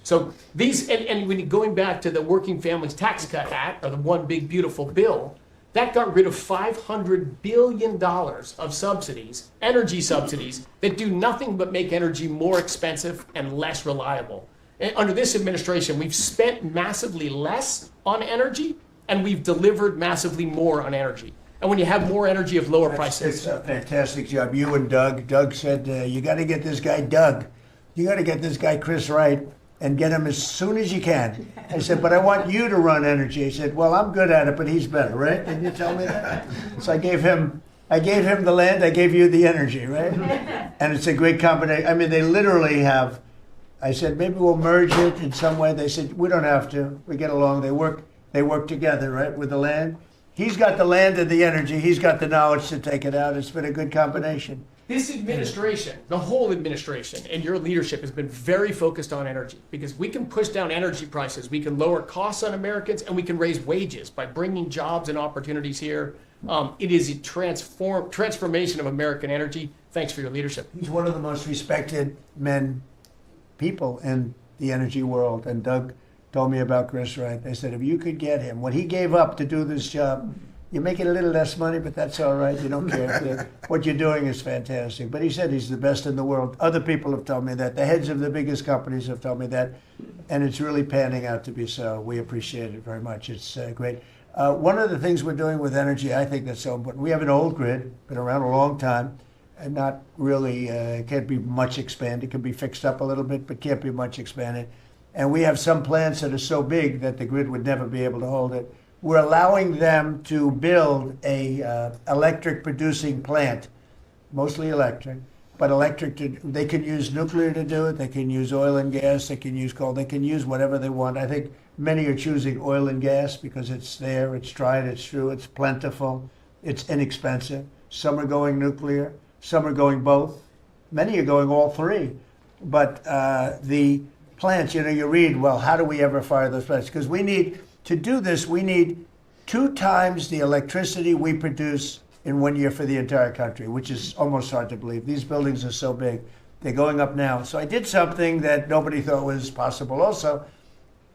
So these, and when you're going back to the Working Families Tax Cut Act, or the One Big Beautiful Bill, that got rid of $500 billion of subsidies, energy subsidies, that do nothing but make energy more expensive and less reliable. And under this administration, we've spent massively less on energy, and we've delivered massively more on energy. And when you have more energy of lower prices. It's a fantastic job. You and Doug. Doug said, you got to get this guy Doug. You got to get this guy Chris Wright and get him as soon as you can. I said, but I want you to run energy. He said, well, I'm good at it, but he's better, right? Didn't you tell me that? So I gave him the land, I gave you the energy, right? And it's a great combination. I mean, they literally have, I said, maybe we'll merge it in some way. They said, we don't have to. We get along. They work together, right, with the land. He's got the land and the energy. He's got the knowledge to take it out. It's been a good combination. This administration, the whole administration, and your leadership has been very focused on energy, because we can push down energy prices, we can lower costs on Americans, and we can raise wages by bringing jobs and opportunities here. It is a transformation of American energy. Thanks for your leadership. He's one of the most respected people in the energy world. And Doug told me about Chris Wright. They said, if you could get him, what he gave up to do this job, you're making a little less money, but that's all right. You don't care. What you're doing is fantastic. But he said he's the best in the world. Other people have told me that. The heads of the biggest companies have told me that. And it's really panning out to be so. We appreciate it very much. It's great. One of the things we're doing with energy, I think that's so important. We have an old grid, been around a long time, and not really, can't be much expanded. It can be fixed up a little bit, but can't be much expanded. And we have some plants that are so big that the grid would never be able to hold it. We're allowing them to build a electric producing plant, mostly electric, but they can use nuclear to do it, they can use oil and gas, they can use coal, they can use whatever they want. I think many are choosing oil and gas because it's there, it's tried, it's true, it's plentiful, it's inexpensive. Some are going nuclear, some are going both. Many are going all three. But the plants, you read, well, how do we ever fire those plants? Because to do this, we need 2 times the electricity we produce in 1 year for the entire country, which is almost hard to believe. These buildings are so big. They're going up now. So I did something that nobody thought was possible also.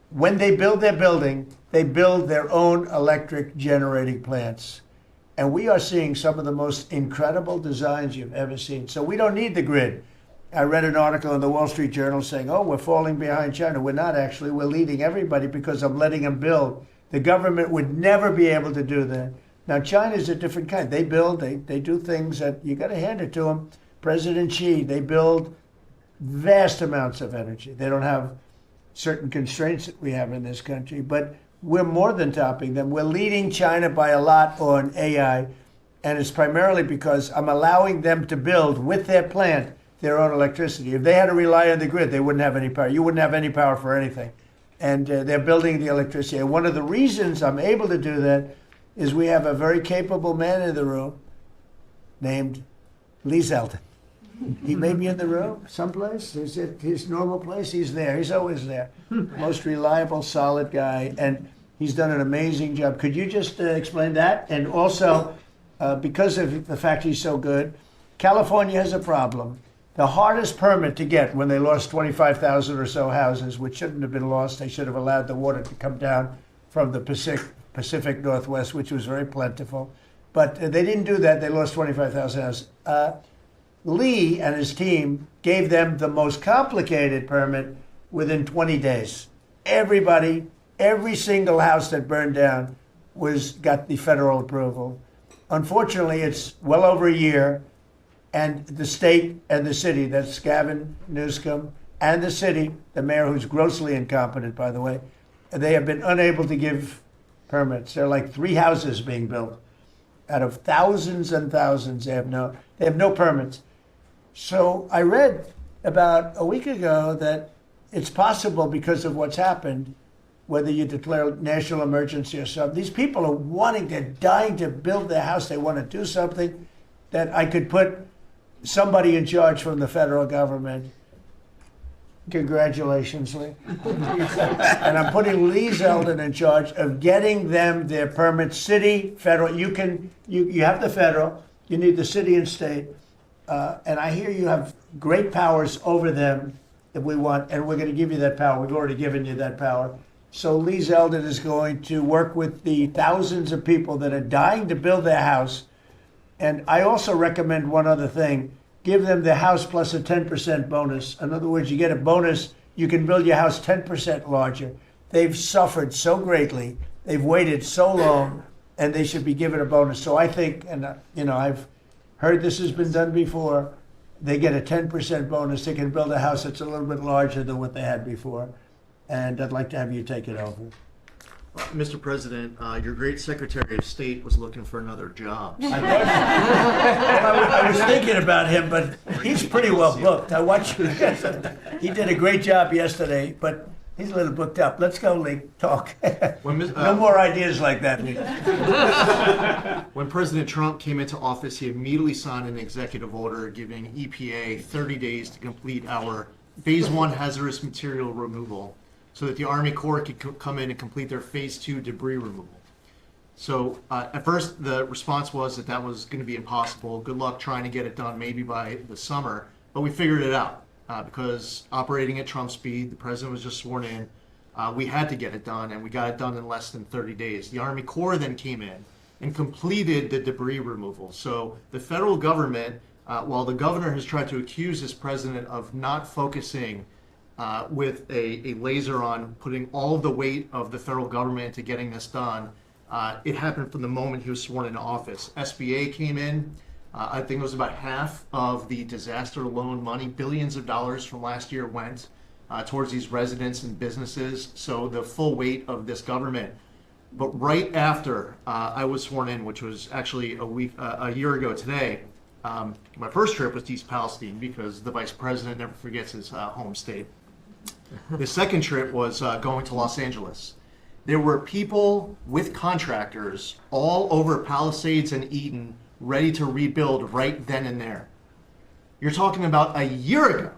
When they build their building, they build their own electric generating plants. And we are seeing some of the most incredible designs you've ever seen. So we don't need the grid. I read an article in the Wall Street Journal saying, oh, we're falling behind China. We're not actually. We're leading everybody because I'm letting them build. The government would never be able to do that. Now, China's a different kind. They build, they do things that you got to hand it to them. President Xi, they build vast amounts of energy. They don't have certain constraints that we have in this country, but we're more than topping them. We're leading China by a lot on AI, and it's primarily because I'm allowing them to build with their plant their own electricity. If they had to rely on the grid, they wouldn't have any power. You wouldn't have any power for anything. And they're building the electricity. And one of the reasons I'm able to do that is we have a very capable man in the room named Lee Zeldin. He may be in the room someplace. Is it his normal place? He's there. He's always there. Most reliable, solid guy. And he's done an amazing job. Could you just explain that? And also, because of the fact he's so good, California has a problem. The hardest permit to get when they lost 25,000 or so houses, which shouldn't have been lost, they should have allowed the water to come down from the Pacific Northwest, which was very plentiful. But they didn't do that. They lost 25,000 houses. Lee and his team gave them the most complicated permit within 20 days. Everybody, every single house that burned down got the federal approval. Unfortunately, it's well over a year. And the state and the city, that's Gavin Newsom, and the city, the mayor, who's grossly incompetent, by the way, they have been unable to give permits. There are like 3 houses being built out of thousands and thousands. They have no permits. So I read about a week ago that it's possible, because of what's happened, whether you declare national emergency or something. These people are they're dying to build their house. They want to do something that I could put somebody in charge from the federal government. Congratulations, Lee. And I'm putting Lee Zeldin in charge of getting them their permits, city, federal. You have the federal, you need the city and state. And I hear you have great powers over them if we want, and we're going to give you that power. We've already given you that power. So Lee Zeldin is going to work with the thousands of people that are dying to build their house. And I also recommend one other thing. Give them the house plus a 10% bonus. In other words, you get a bonus, you can build your house 10% larger. They've suffered so greatly, they've waited so long, and they should be given a bonus. So I think, and I've heard this has been done before, they get a 10% bonus. They can build a house that's a little bit larger than what they had before. And I'd like to have you take it over. Mr. President, your great Secretary of State was looking for another job. I was thinking about him, but he's pretty well booked. I watched him. He did a great job yesterday, but he's a little booked up. Let's go, Lee. Talk. No more ideas like that, Lee. When President Trump came into office, he immediately signed an executive order giving EPA 30 days to complete our Phase 1 hazardous material removal so that the Army Corps could come in and complete their Phase 2 debris removal. So at first, the response was that was going to be impossible. Good luck trying to get it done maybe by the summer. But we figured it out because operating at Trump speed, the president was just sworn in. We had to get it done, and we got it done in less than 30 days. The Army Corps then came in and completed the debris removal. So the federal government, while the governor has tried to accuse this president of not focusing with a laser on putting all of the weight of the federal government into getting this done, it happened from the moment he was sworn into office. SBA came in. I think it was about half of the disaster loan money, billions of dollars from last year went towards these residents and businesses. So the full weight of this government. But right after I was sworn in, which was actually a year ago today, my first trip was to East Palestine because the vice president never forgets his home state. The second trip was going to Los Angeles. There were people with contractors all over Palisades and Eden ready to rebuild right then and there. You're talking about a year ago.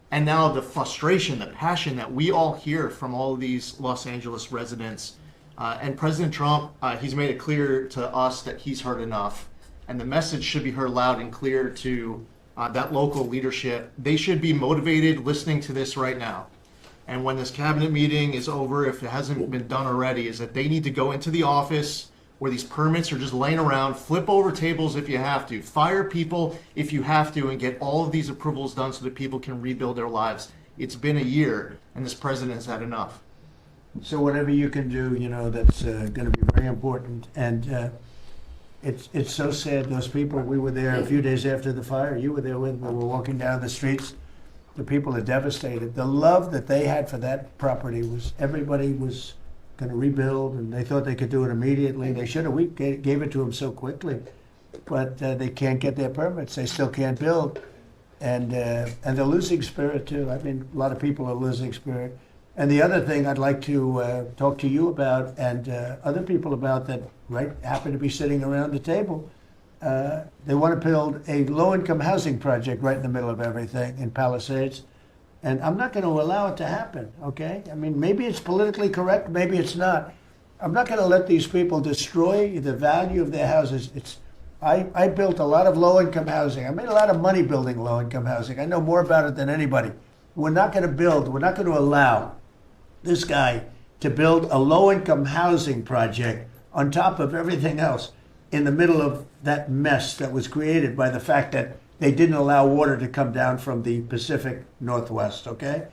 And now the frustration, the passion that we all hear from all of these Los Angeles residents. And President Trump, he's made it clear to us that he's heard enough. And the message should be heard loud and clear to that local leadership. They should be motivated listening to this right now. And when this cabinet meeting is over, if it hasn't been done already, is that they need to go into the office where these permits are just laying around, flip over tables if you have to, fire people if you have to, and get all of these approvals done so that people can rebuild their lives. It's been a year, and this president has had enough. So whatever you can do, that's going to be very important. And it's so sad. Those people, we were there a few days after the fire. You were there with me. We were walking down the streets. The people are devastated. The love that they had for that property was everybody was going to rebuild, and they thought they could do it immediately. They should have. We gave it to them so quickly, but they can't get their permits. They still can't build, and they're losing spirit too. I mean, a lot of people are losing spirit. And the other thing I'd like to talk to you about and other people about that happen to be sitting around the table. They want to build a low-income housing project right in the middle of everything in Palisades. And I'm not going to allow it to happen, okay? I mean, maybe it's politically correct, maybe it's not. I'm not going to let these people destroy the value of their houses. I built a lot of low-income housing. I made a lot of money building low-income housing. I know more about it than anybody. We're not going to allow this guy to build a low-income housing project on top of everything else in the middle of that mess that was created by the fact that they didn't allow water to come down from the Pacific Northwest, okay?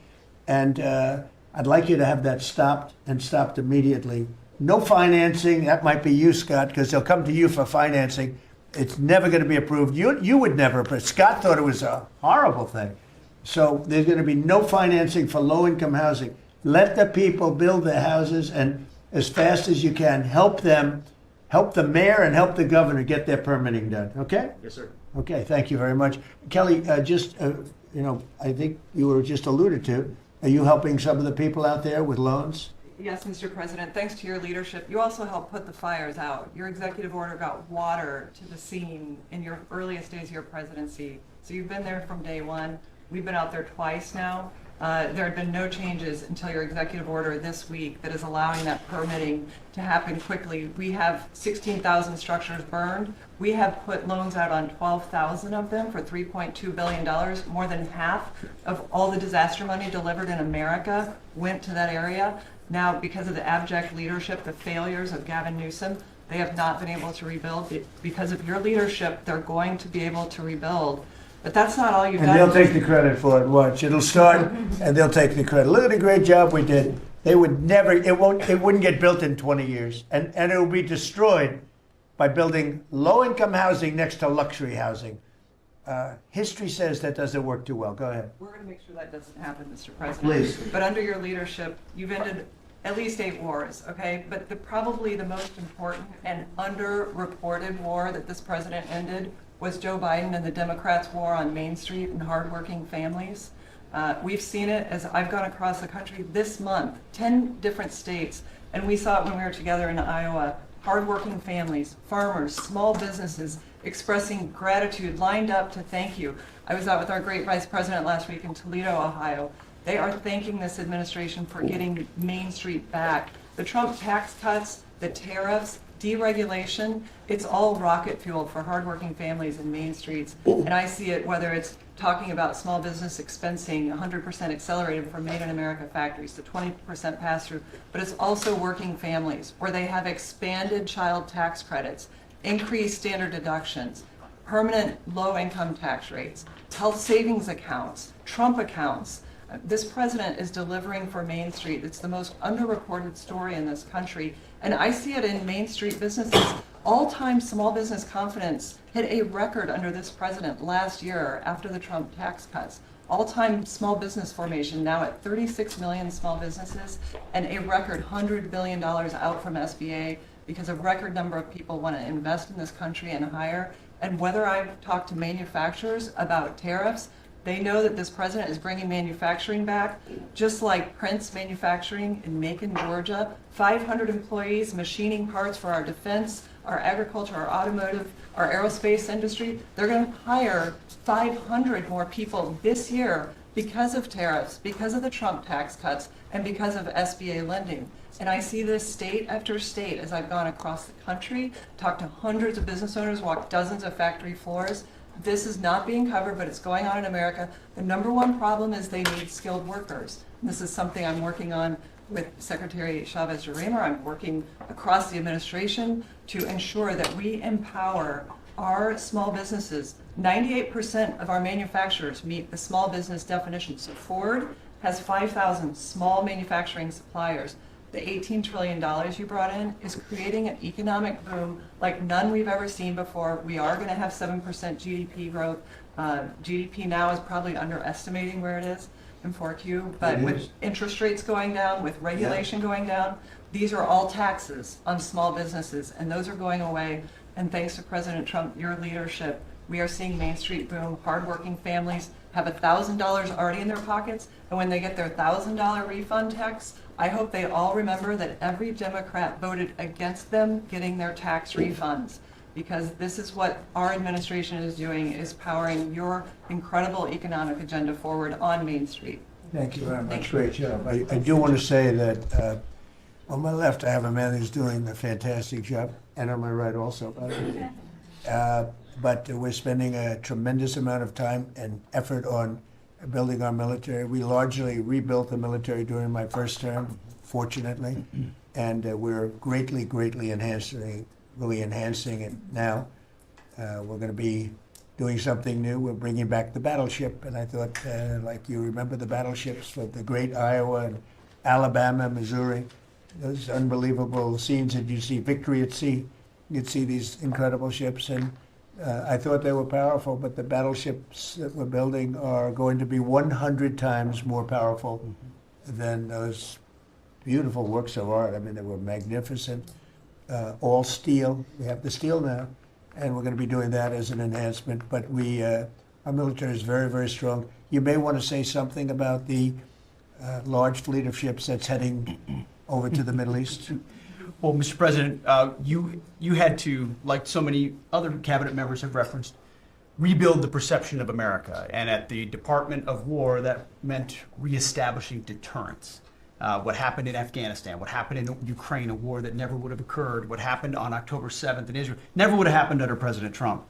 And I'd like you to have that stopped and stopped immediately. No financing. That might be you, Scott, because they'll come to you for financing. It's never going to be approved. You would never approve. Scott thought it was a horrible thing. So there's going to be no financing for low-income housing. Let the people build their houses, and as fast as you can, help them, help the mayor and help the governor get their permitting done, okay? Yes, sir. Okay, thank you very much. Kelly, I think you were just alluded to, are you helping some of the people out there with loans? Yes, Mr. President, thanks to your leadership, you also helped put the fires out. Your executive order got water to the scene in your earliest days of your presidency. So you've been there from day one. We've been out there twice now. There had been no changes until your executive order this week that is allowing that permitting to happen quickly. We have 16,000 structures burned. We have put loans out on 12,000 of them for $3.2 billion. More than half of all the disaster money delivered in America went to that area. Now, because of the abject leadership, the failures of Gavin Newsom, they have not been able to rebuild. Because of your leadership, they're going to be able to rebuild. But that's not all you've And done. they'll take the credit for it, watch. It'll start, and they'll take the credit. Look at the great job we did. They would never, it wouldn't get built in 20 years. And it will be destroyed by building low-income housing next to luxury housing. History says that doesn't work too well. Go ahead. We're going to make sure that doesn't happen, Mr. President. Please. But under your leadership, you've ended at least 8 wars, okay? But probably the most important and underreported war that this president ended was Joe Biden and the Democrats' war on Main Street and hardworking families. We've seen it as I've gone across the country this month, 10 different states, and we saw it when we were together in Iowa. Hardworking families, farmers, small businesses expressing gratitude, lined up to thank you. I was out with our great vice president last week in Toledo, Ohio. They are thanking this administration for getting Main Street back. The Trump tax cuts, the tariffs, deregulation, it's all rocket fuel for hardworking families in Main Streets. And I see it whether it's talking about small business expensing 100% accelerated from Made in America factories to 20% pass-through, but it's also working families where they have expanded child tax credits, increased standard deductions, permanent low-income tax rates, health savings accounts, Trump accounts. This president is delivering for Main Street. It's the most underreported story in this country. And I see it in Main Street businesses. All-time small business confidence hit a record under this president last year after the Trump tax cuts. All-time small business formation now at 36 million small businesses and a record $100 billion out from SBA because a record number of people want to invest in this country and hire. And whether I've talked to manufacturers about tariffs, they know that this president is bringing manufacturing back, just like Prince Manufacturing in Macon, Georgia. 500 employees machining parts for our defense, our agriculture, our automotive, our aerospace industry. They're going to hire 500 more people this year because of tariffs, because of the Trump tax cuts, and because of SBA lending. And I see this state after state as I've gone across the country, talked to hundreds of business owners, walked dozens of factory floors. This is not being covered, but it's going on in America. The number one problem is they need skilled workers. And this is something I'm working on with Secretary Chavez-Reimer. I'm working across the administration to ensure that we empower our small businesses. 98% of our manufacturers meet the small business definition. So Ford has 5,000 small manufacturing suppliers. The $18 trillion you brought in is creating an economic boom like none we've ever seen before. We are going to have 7% GDP growth. GDP now is probably underestimating where it is in 4Q, but with interest rates going down, with regulation going down, these are all taxes on small businesses, and those are going away. And thanks to President Trump, your leadership, we are seeing Main Street boom. Hardworking families have $1,000 already in their pockets, and when they get their $1,000 refund text, I hope they all remember that every Democrat voted against them getting their tax refunds, because this is what our administration is doing, is powering your incredible economic agenda forward on Main Street. Thank you very much. Thank you. Great job. I do want to say that on my left, I have a man who's doing a fantastic job, and on my right also, by the way. But we're spending a tremendous amount of time and effort on building our military. We largely rebuilt the military during my first term, fortunately, and we're greatly, greatly enhancing it now. We're going to be doing something new. We're bringing back the battleship, and I thought, like you remember the battleships for the great Iowa and Alabama, Missouri, those unbelievable scenes that you see, Victory at Sea. You'd see these incredible ships, and I thought they were powerful, but the battleships that we're building are going to be 100 times more powerful than those beautiful works of art. I mean, they were magnificent, all steel. We have the steel now, and we're going to be doing that as an enhancement. But our military is very, very strong. You may want to say something about the large fleet of ships that's heading over to the Middle East? Well, Mr. President, you had to, like so many other cabinet members have referenced, rebuild the perception of America. And at the Department of War, that meant reestablishing deterrence. What happened in Afghanistan, what happened in Ukraine, a war that never would have occurred, what happened on October 7th in Israel, never would have happened under President Trump.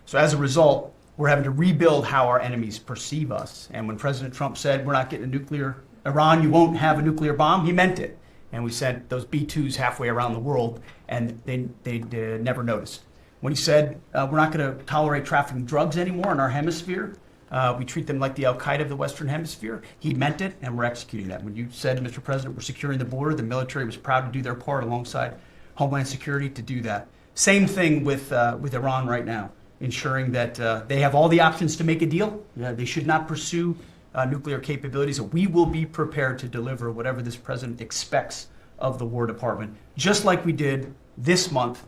So as a result, we're having to rebuild how our enemies perceive us. And when President Trump said, we're not getting a nuclear, Iran, you won't have a nuclear bomb, he meant it. And we sent those B-2s halfway around the world, and they never noticed. When he said, we're not going to tolerate trafficking drugs anymore in our hemisphere, we treat them like the Al-Qaeda of the Western Hemisphere, he meant it, and we're executing that. When you said, Mr. President, we're securing the border, the military was proud to do their part alongside Homeland Security to do that. Same thing with Iran right now, ensuring that they have all the options to make a deal. They should not pursue nuclear capabilities. We will be prepared to deliver whatever this president expects of the War Department, just like we did this month.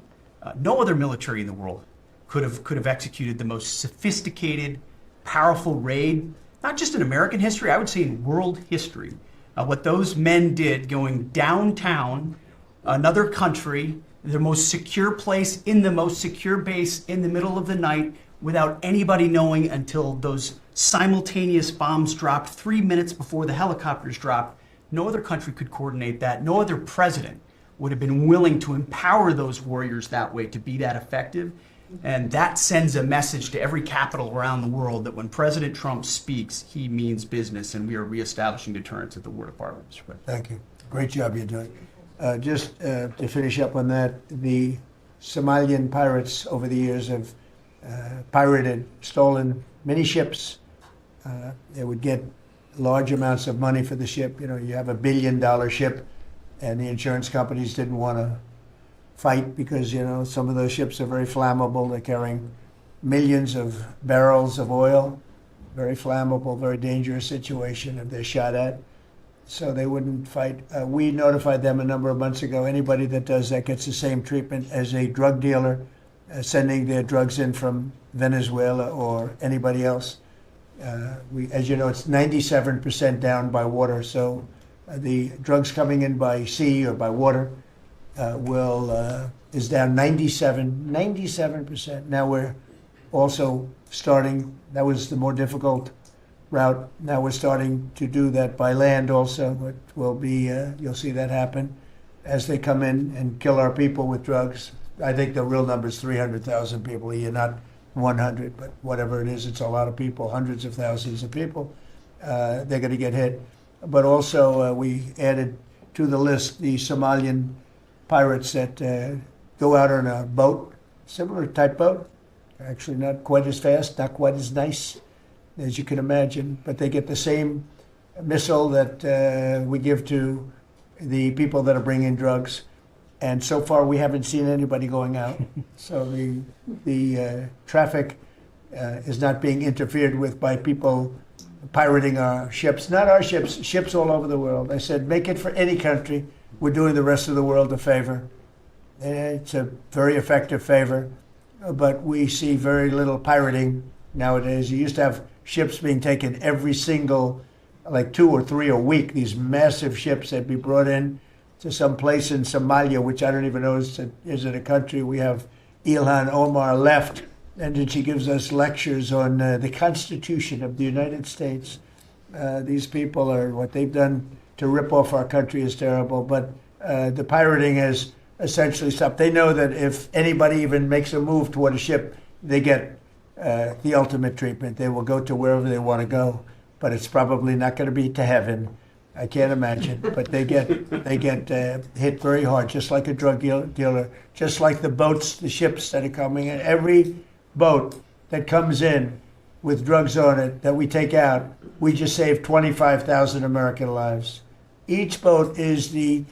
No other military in the world could have executed the most sophisticated, powerful raid, not just in American history, I would say in world history. What those men did going downtown, another country, the most secure place in the most secure base in the middle of the night, without anybody knowing until those simultaneous bombs dropped 3 minutes before the helicopters dropped. No other country could coordinate that. No other president would have been willing to empower those warriors that way to be that effective. And that sends a message to every capital around the world that when President Trump speaks, he means business, and we are reestablishing deterrence at the War Department, Mr. President. Thank you. Great job you're doing. Just to finish up on that, the Somalian pirates over the years have pirated, stolen many ships. They would get large amounts of money for the ship. You know, you have $1 billion ship, and the insurance companies didn't want to fight because, you know, some of those ships are very flammable. They're carrying millions of barrels of oil. Very flammable, very dangerous situation if they're shot at. So they wouldn't fight. We notified them a number of months ago. Anybody that does that gets the same treatment as a drug dealer sending their drugs in from Venezuela or anybody else. As you know, it's 97% down by water. So the drugs coming in by sea or by water is down 97%. Now we're also starting, that was the more difficult route. Now we're starting to do that by land also. It will be, you'll see that happen as they come in and kill our people with drugs. I think the real number is 300,000 people a year, not 100, but whatever it is, it's a lot of people, hundreds of thousands of people. They're going to get hit. But also we added to the list the Somalian pirates that go out on a boat, similar type boat, actually not quite as fast, not quite as nice as you can imagine, but they get the same missile that we give to the people that are bringing drugs. And so far, we haven't seen anybody going out. So the traffic is not being interfered with by people pirating our ships. Not our ships, ships all over the world. I said, make it for any country. We're doing the rest of the world a favor. It's a very effective favor, but we see very little pirating nowadays. You used to have ships being taken every single, like 2 or 3 a week, these massive ships that be brought in to some place in Somalia, which I don't even know is it a country. We have Ilhan Omar left, and then she gives us lectures on the Constitution of the United States. These people are, what they've done to rip off our country is terrible, but the pirating has essentially stopped. They know that if anybody even makes a move toward a ship, they get the ultimate treatment. They will go to wherever they want to go, but it's probably not going to be to heaven. I can't imagine, but they get hit very hard, just like a drug dealer, just like the boats, the ships that are coming in. Every boat that comes in with drugs on it that we take out, we just saved 25,000 American lives. Each boat is the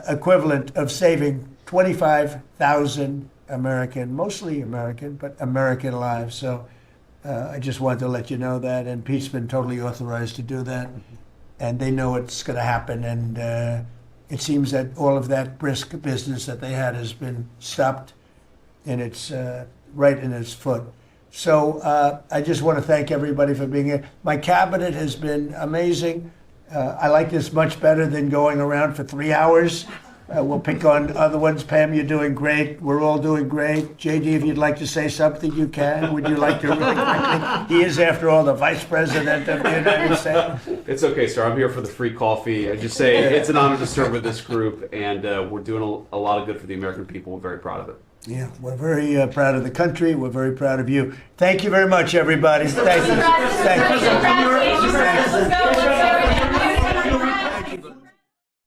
equivalent of saving 25,000 American, mostly American, but American lives. So I just wanted to let you know that, and Pete's been totally authorized to do that. And they know it's going to happen, and it seems that all of that brisk business that they had has been stopped in its right in its foot. So I just want to thank everybody for being here. My cabinet has been amazing. I like this much better than going around for 3 hours. We'll pick on other ones. Pam, you're doing great. We're all doing great. JD, if you'd like to say something, you can. Would you like to really quickly? He is, after all, the Vice President of the United States. It's okay, sir. I'm here for the free coffee. I just say it's an honor to serve with this group, and we're doing a lot of good for the American people. We're very proud of it. Yeah, we're very proud of the country. We're very proud of you. Thank you very much, everybody. Thank you. Thank you. Let's go.